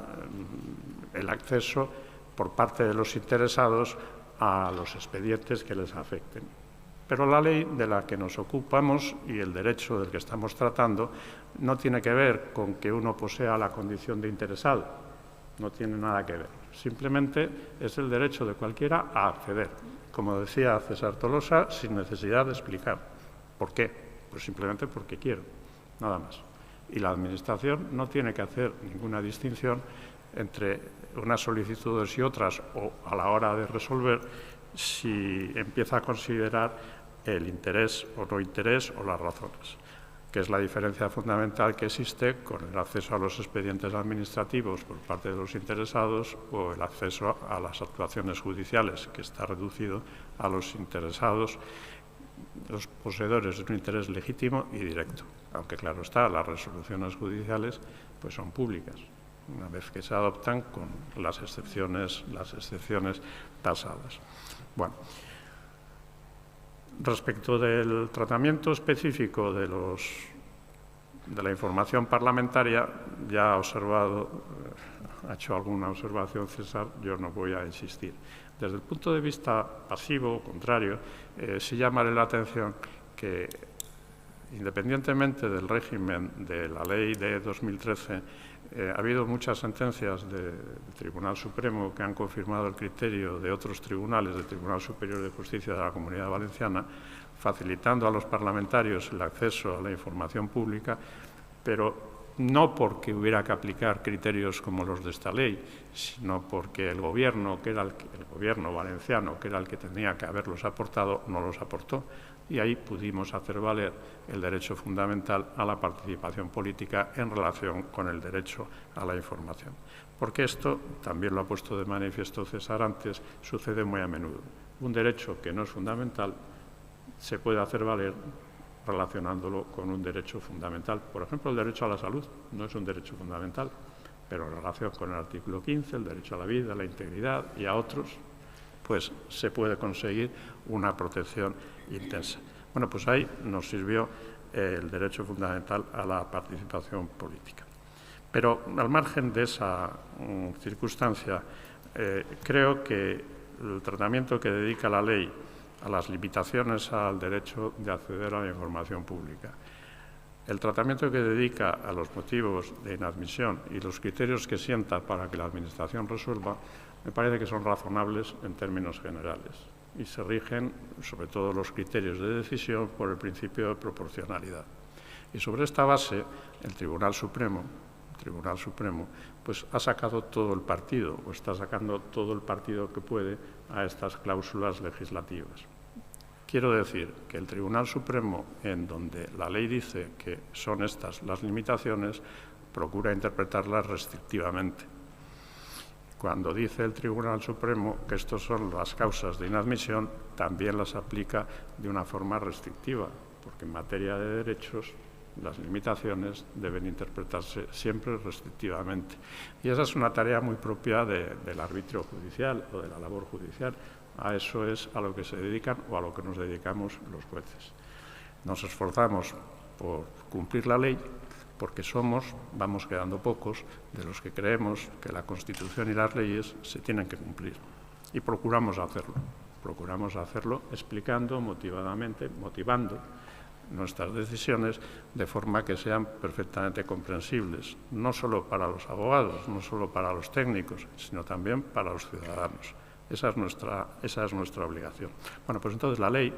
el acceso por parte de los interesados a los expedientes que les afecten. Pero la ley de la que nos ocupamos y el derecho del que estamos tratando no tiene que ver con que uno posea la condición de interesado, no tiene nada que ver. Simplemente es el derecho de cualquiera a acceder, como decía César Tolosa, sin necesidad de explicar. ¿Por qué? Pues simplemente porque quiero, nada más. Y la Administración no tiene que hacer ninguna distinción entre unas solicitudes y otras, o a la hora de resolver, si empieza a considerar el interés o no interés o las razones, que es la diferencia fundamental que existe con el acceso a los expedientes administrativos por parte de los interesados o el acceso a las actuaciones judiciales, que está reducido a los interesados los poseedores de un interés legítimo y directo. Aunque, claro está, las resoluciones judiciales pues son públicas, una vez que se adoptan con las excepciones tasadas. Bueno, respecto del tratamiento específico de la información parlamentaria, ya ha observado, ha hecho alguna observación César, yo no voy a insistir. Desde el punto de vista pasivo o contrario, sí llamaré la atención que, independientemente del régimen de la ley de 2013, ha habido muchas sentencias del Tribunal Supremo que han confirmado el criterio de otros tribunales, del Tribunal Superior de Justicia de la Comunidad Valenciana, facilitando a los parlamentarios el acceso a la información pública, pero no porque hubiera que aplicar criterios como los de esta ley, sino porque el Gobierno, el Gobierno valenciano, que era el que tenía que haberlos aportado, no los aportó. Y ahí pudimos hacer valer el derecho fundamental a la participación política en relación con el derecho a la información. Porque esto, también lo ha puesto de manifiesto César antes, sucede muy a menudo. Un derecho que no es fundamental se puede hacer valer relacionándolo con un derecho fundamental. Por ejemplo, el derecho a la salud no es un derecho fundamental, pero en relación con el artículo 15, el derecho a la vida, a la integridad y a otros, pues se puede conseguir una protección intensa. Bueno, pues ahí nos sirvió el derecho fundamental a la participación política. Pero al margen de esa circunstancia, creo que el tratamiento que dedica la ley a las limitaciones al derecho de acceder a la información pública, el tratamiento que dedica a los motivos de inadmisión y los criterios que sienta para que la Administración resuelva, me parece que son razonables en términos generales y se rigen, sobre todo los criterios de decisión, por el principio de proporcionalidad. Y sobre esta base, el Tribunal Supremo, pues ha sacado todo el partido, o está sacando todo el partido que puede a estas cláusulas legislativas. Quiero decir que el Tribunal Supremo, en donde la ley dice que son estas las limitaciones, procura interpretarlas restrictivamente. Cuando dice el Tribunal Supremo que estas son las causas de inadmisión, también las aplica de una forma restrictiva, porque en materia de derechos las limitaciones deben interpretarse siempre restrictivamente. Y esa es una tarea muy propia del arbitrio judicial o de la labor judicial. A eso es a lo que se dedican o a lo que nos dedicamos los jueces. Nos esforzamos por cumplir la ley porque vamos quedando pocos de los que creemos que la Constitución y las leyes se tienen que cumplir. Y procuramos hacerlo explicando motivadamente, motivando nuestras decisiones de forma que sean perfectamente comprensibles, no solo para los abogados, no solo para los técnicos, sino también para los ciudadanos. Esa es nuestra obligación. Bueno, pues entonces la ley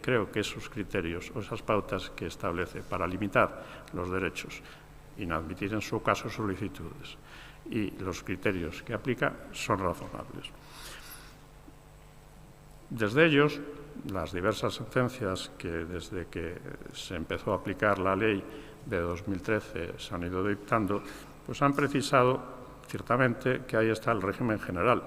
creo que esos criterios o esas pautas que establece para limitar los derechos, inadmitir en su caso solicitudes y los criterios que aplica son razonables. Desde ellos, las diversas sentencias que desde que se empezó a aplicar la ley de 2013 se han ido dictando, pues han precisado ciertamente que ahí está el régimen general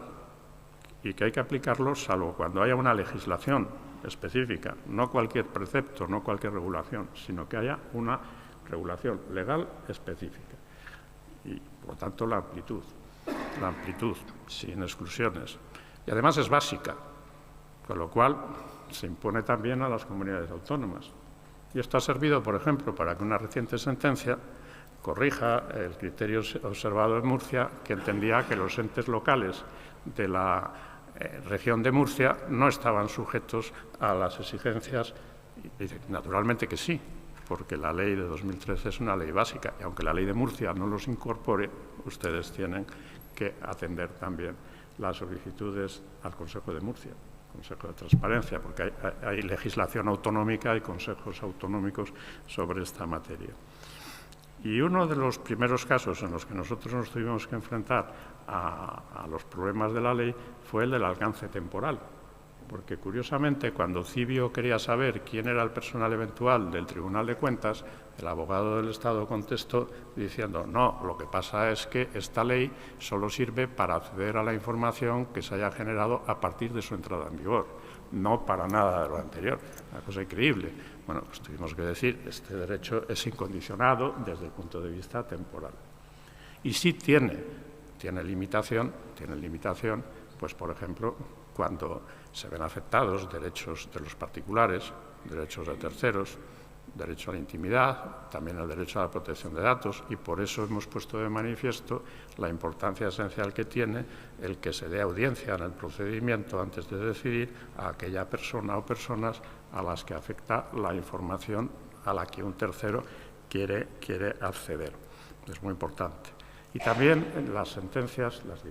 y que hay que aplicarlo salvo cuando haya una legislación específica, no cualquier precepto, no cualquier regulación, sino que haya una regulación legal específica. Y, por tanto, la amplitud, sin exclusiones. Y además es básica, con lo cual se impone también a las comunidades autónomas. Y esto ha servido, por ejemplo, para que una reciente sentencia corrija el criterio observado en Murcia, que entendía que los entes locales de la región de Murcia no estaban sujetos a las exigencias. Y dice, naturalmente que sí, porque la ley de 2013 es una ley básica, y aunque la ley de Murcia no los incorpore, ustedes tienen que atender también las solicitudes al Consejo de Murcia, Consejo de Transparencia, porque hay legislación autonómica y consejos autonómicos sobre esta materia. Y uno de los primeros casos en los que nosotros nos tuvimos que enfrentar a los problemas de la ley fue el del alcance temporal, porque curiosamente cuando Cibio quería saber quién era el personal eventual del Tribunal de Cuentas, el abogado del Estado contestó diciendo no, lo que pasa es que esta ley solo sirve para acceder a la información que se haya generado a partir de su entrada en vigor. no para nada de lo anterior. Una cosa increíble. Bueno, pues tuvimos que decir, este derecho es incondicionado desde el punto de vista temporal. Y sí tiene limitación, pues por ejemplo, cuando se ven afectados derechos de los particulares, derechos de terceros, derecho a la intimidad, también el derecho a la protección de datos, y por eso hemos puesto de manifiesto la importancia esencial que tiene el que se dé audiencia en el procedimiento antes de decidir a aquella persona o personas a las que afecta la información a la que un tercero quiere acceder. Es muy importante. Y también en las sentencias, las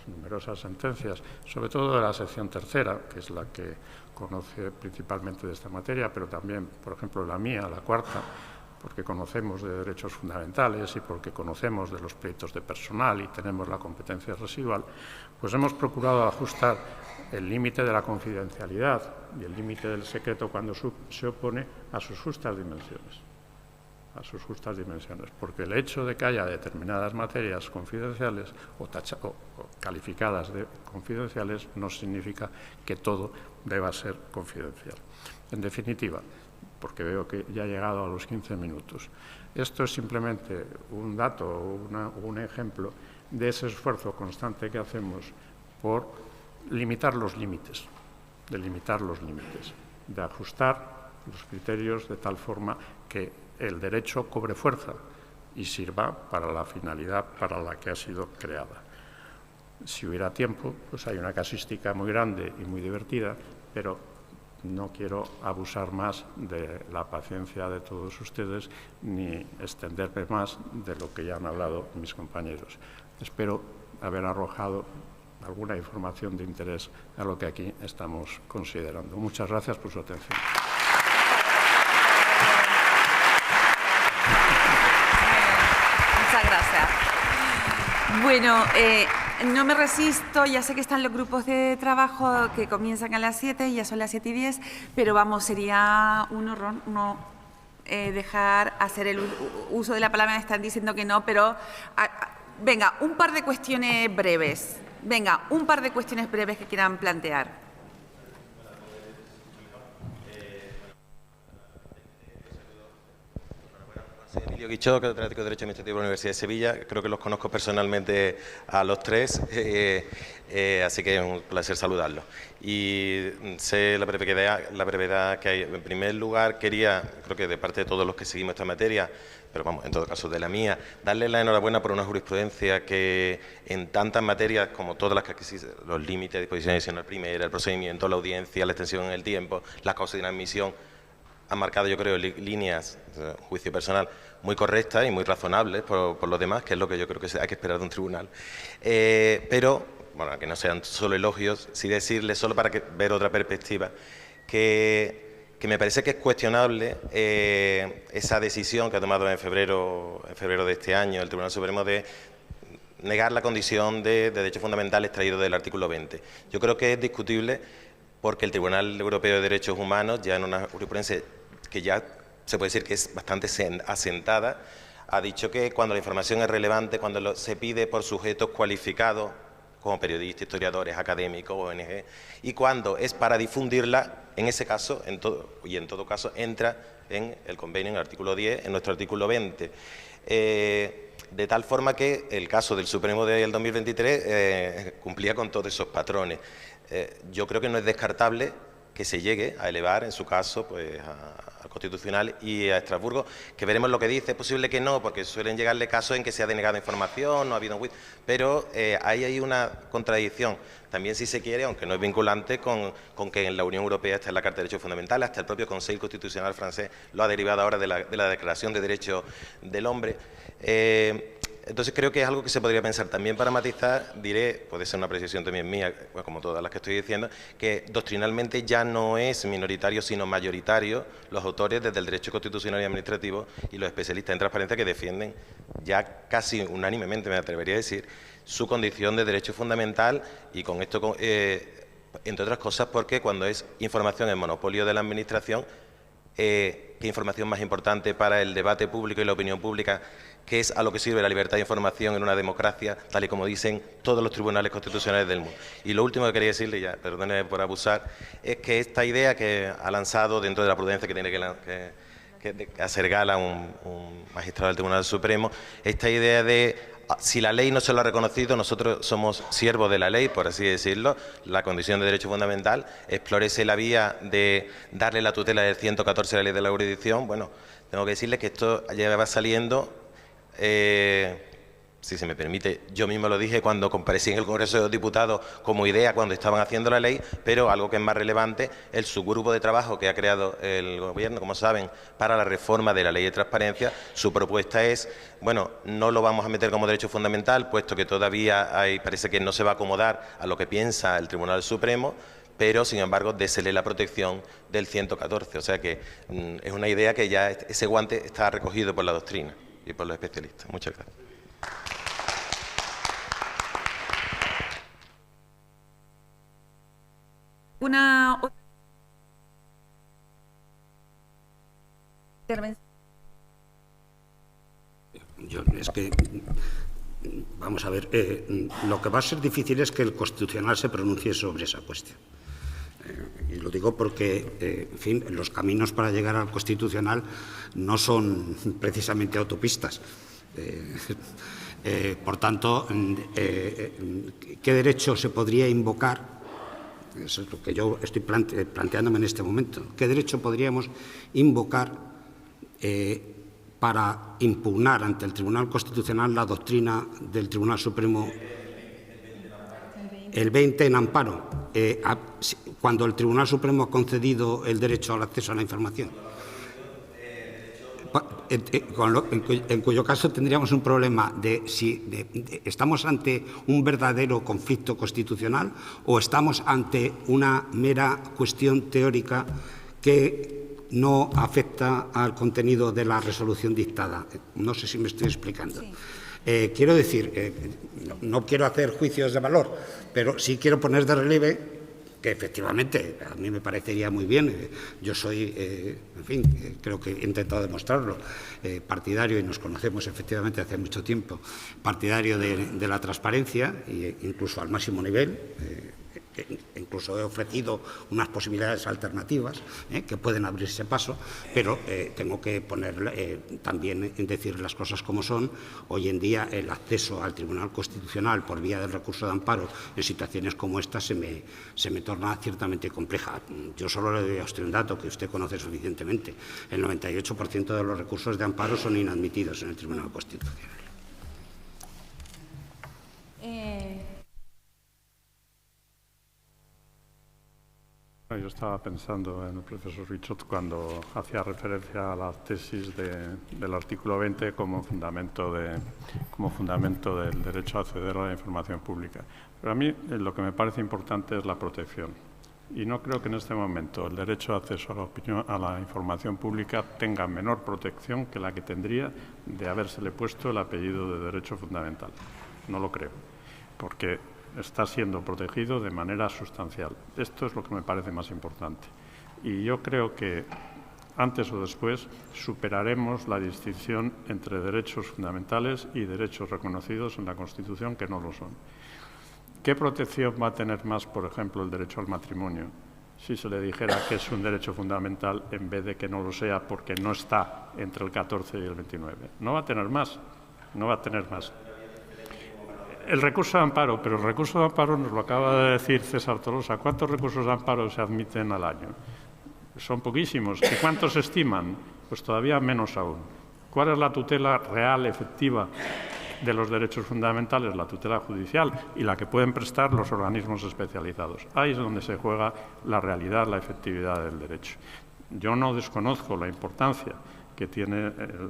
numerosas sentencias, sobre todo de la sección tercera, que es la que conoce principalmente de esta materia, pero también, por ejemplo, la mía, la cuarta, porque conocemos de derechos fundamentales y porque conocemos de los pleitos de personal y tenemos la competencia residual, pues hemos procurado ajustar el límite de la confidencialidad y el límite del secreto cuando se opone a sus justas dimensiones. Porque el hecho de que haya determinadas materias confidenciales o calificadas de confidenciales no significa que todo deba ser confidencial. En definitiva, porque veo que ya he llegado a los 15 minutos, esto es simplemente un dato o un ejemplo de ese esfuerzo constante que hacemos por limitar los límites, de ajustar los criterios de tal forma que el derecho cobre fuerza y sirva para la finalidad para la que ha sido creada. Si hubiera tiempo, pues hay una casuística muy grande y muy divertida, pero no quiero abusar más de la paciencia de todos ustedes ni extenderme más de lo que ya han hablado mis compañeros. Espero haber arrojado alguna información de interés a lo que aquí estamos considerando. Muchas gracias por su atención. Muchas gracias. Bueno, no me resisto, ya sé que están los grupos de trabajo que comienzan a las 7, ya son las 7:10, pero vamos, sería un horror no dejar hacer el uso de la palabra. Me están diciendo que no, pero venga, un par de cuestiones breves. Venga, un par de cuestiones breves que quieran plantear. Soy Emilio Guichó, catedrático de Derecho Administrativo de la Universidad de Sevilla. Creo que los conozco personalmente a los tres, así que es un placer saludarlos. Y sé la brevedad que hay. En primer lugar, creo que de parte de todos los que seguimos esta materia, pero vamos, en todo caso de la mía, darle la enhorabuena por una jurisprudencia que en tantas materias como todas las que existen, los límites de disposición adicional primera, el procedimiento, la audiencia, la extensión en el tiempo, las causas de inadmisión, han marcado, yo creo, líneas, juicio personal, muy correctas y muy razonables por los demás, que es lo que yo creo que hay que esperar de un tribunal. Pero, bueno, que no sean solo elogios, sí decirles, solo para ver otra perspectiva, que me parece que es cuestionable esa decisión que ha tomado en febrero de este año el Tribunal Supremo de negar la condición de derecho fundamental extraído del artículo 20. Yo creo que es discutible porque el Tribunal Europeo de Derechos Humanos, ya en una jurisprudencia que ya se puede decir que es bastante asentada, ha dicho que cuando la información es relevante, cuando se pide por sujetos cualificados, como periodistas, historiadores, académicos, ONG, y cuando es para difundirla, en ese caso, en todo caso, entra en el convenio, en el artículo 10, en nuestro artículo 20. De tal forma que el caso del Supremo del 2023 cumplía con todos esos patrones. Yo creo que no es descartable que se llegue a elevar, en su caso, pues al Constitucional y a Estrasburgo, que veremos lo que dice. Es posible que no, porque suelen llegarle casos en que se ha denegado información, no ha habido un juicio, pero ahí hay una contradicción. También, si se quiere, aunque no es vinculante, con que en la Unión Europea está en la Carta de Derechos Fundamentales, hasta el propio Consejo Constitucional francés lo ha derivado ahora de la Declaración de Derechos del Hombre. Entonces creo que es algo que se podría pensar. También, para matizar, diré, puede ser una apreciación también mía, como todas las que estoy diciendo, que doctrinalmente ya no es minoritario sino mayoritario los autores desde el derecho constitucional y administrativo y los especialistas en transparencia que defienden ya casi unánimemente, me atrevería a decir, su condición de derecho fundamental, y con esto, entre otras cosas, porque cuando es información en monopolio de la administración, qué información más importante para el debate público y la opinión pública, que es a lo que sirve la libertad de información en una democracia, tal y como dicen todos los tribunales constitucionales del mundo. Y lo último que quería decirle, ya perdone por abusar, es que esta idea que ha lanzado dentro de la prudencia que tiene que hacer gala un magistrado del Tribunal Supremo, esta idea de si la ley no se lo ha reconocido, nosotros somos siervos de la ley, por así decirlo, la condición de derecho fundamental, explórese la vía de darle la tutela del 114 de la ley de la jurisdicción. Bueno, tengo que decirle que esto ya va saliendo, si se me permite, yo mismo lo dije cuando comparecí en el Congreso de los Diputados como idea cuando estaban haciendo la ley, pero algo que es más relevante, el subgrupo de trabajo que ha creado el Gobierno, como saben, para la reforma de la Ley de Transparencia, su propuesta es, bueno, no lo vamos a meter como derecho fundamental, puesto que todavía parece que no se va a acomodar a lo que piensa el Tribunal Supremo, pero, sin embargo, désele la protección del 114. O sea que es una idea que ya ese guante está recogido por la doctrina y por los especialistas. Muchas gracias. Una intervención. Es que, vamos a ver, lo que va a ser difícil es que el Constitucional se pronuncie sobre esa cuestión. Y lo digo porque, en fin, los caminos para llegar al Constitucional no son precisamente autopistas. Por tanto, ¿qué derecho se podría invocar? Eso es lo que yo estoy planteándome en este momento. ¿Qué derecho podríamos invocar para impugnar ante el Tribunal Constitucional la doctrina del Tribunal Supremo? El 20 en amparo, cuando el Tribunal Supremo ha concedido el derecho al acceso a la información. En cuyo caso tendríamos un problema de si estamos ante un verdadero conflicto constitucional o estamos ante una mera cuestión teórica que no afecta al contenido de la resolución dictada. No sé si me estoy explicando. Sí. Quiero decir, no quiero hacer juicios de valor, pero sí quiero poner de relieve que efectivamente a mí me parecería muy bien. Yo soy, en fin, creo que he intentado demostrarlo, partidario, y nos conocemos efectivamente hace mucho tiempo, partidario de la transparencia, e incluso al máximo nivel. Incluso he ofrecido unas posibilidades alternativas que pueden abrirse paso, pero tengo que poner también en decir las cosas como son. Hoy en día el acceso al Tribunal Constitucional por vía del recurso de amparo en situaciones como esta se me torna ciertamente compleja. Yo solo le doy a usted un dato que usted conoce suficientemente. El 98% de los recursos de amparo son inadmitidos en el Tribunal Constitucional. Yo estaba pensando en el profesor Richot cuando hacía referencia a la tesis del artículo 20 como fundamento del derecho a acceder a la información pública. Pero a mí lo que me parece importante es la protección. Y no creo que en este momento el derecho de acceso a la información pública tenga menor protección que la que tendría de habérsele puesto el apellido de derecho fundamental. No lo creo, porque está siendo protegido de manera sustancial. Esto es lo que me parece más importante. Y yo creo que antes o después superaremos la distinción entre derechos fundamentales y derechos reconocidos en la Constitución que no lo son. ¿Qué protección va a tener más, por ejemplo, el derecho al matrimonio si se le dijera que es un derecho fundamental en vez de que no lo sea porque no está entre el 14 y el 29? No va a tener más, no va a tener más. El recurso de amparo, pero el recurso de amparo nos lo acaba de decir César Tolosa. ¿Cuántos recursos de amparo se admiten al año? Son poquísimos. ¿Y cuántos se estiman? Pues todavía menos aún. ¿Cuál es la tutela real, efectiva de los derechos fundamentales? La tutela judicial y la que pueden prestar los organismos especializados. Ahí es donde se juega la realidad, la efectividad del derecho. Yo no desconozco la importancia que tiene el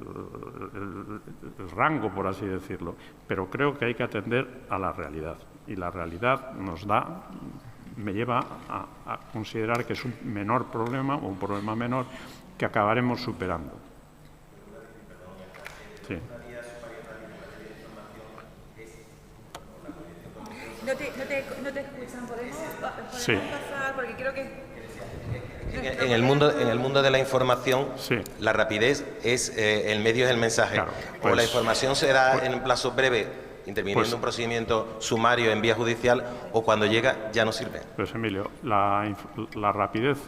rango, por así decirlo, pero creo que hay que atender a la realidad. Y la realidad me lleva a considerar que es un menor problema o un problema menor que acabaremos superando. Sí. ¿No te escuchan? ¿Podemos Sí. pasar? Porque creo que En el mundo de la información, Sí. la rapidez es el medio es el mensaje. Claro, O pues- la información se da en un plazo breve, interviniendo Pues- un procedimiento sumario en vía judicial, o cuando llega ya no sirve. Pues Emilio, la rapidez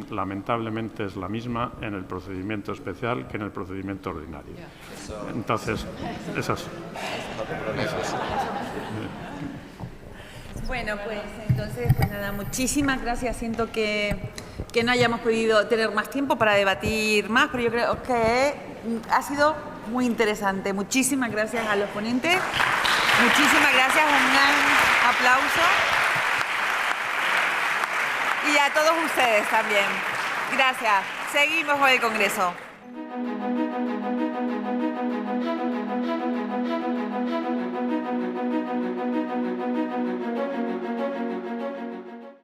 lamentablemente es la misma en el procedimiento especial que en el procedimiento ordinario. Entonces, esas. Bueno, pues entonces, pues nada, muchísimas gracias. Siento que no hayamos podido tener más tiempo para debatir más, pero yo creo que ha sido muy interesante. Muchísimas gracias a los ponentes. Muchísimas gracias, un gran aplauso. Y a todos ustedes también. Gracias. Seguimos con el Congreso.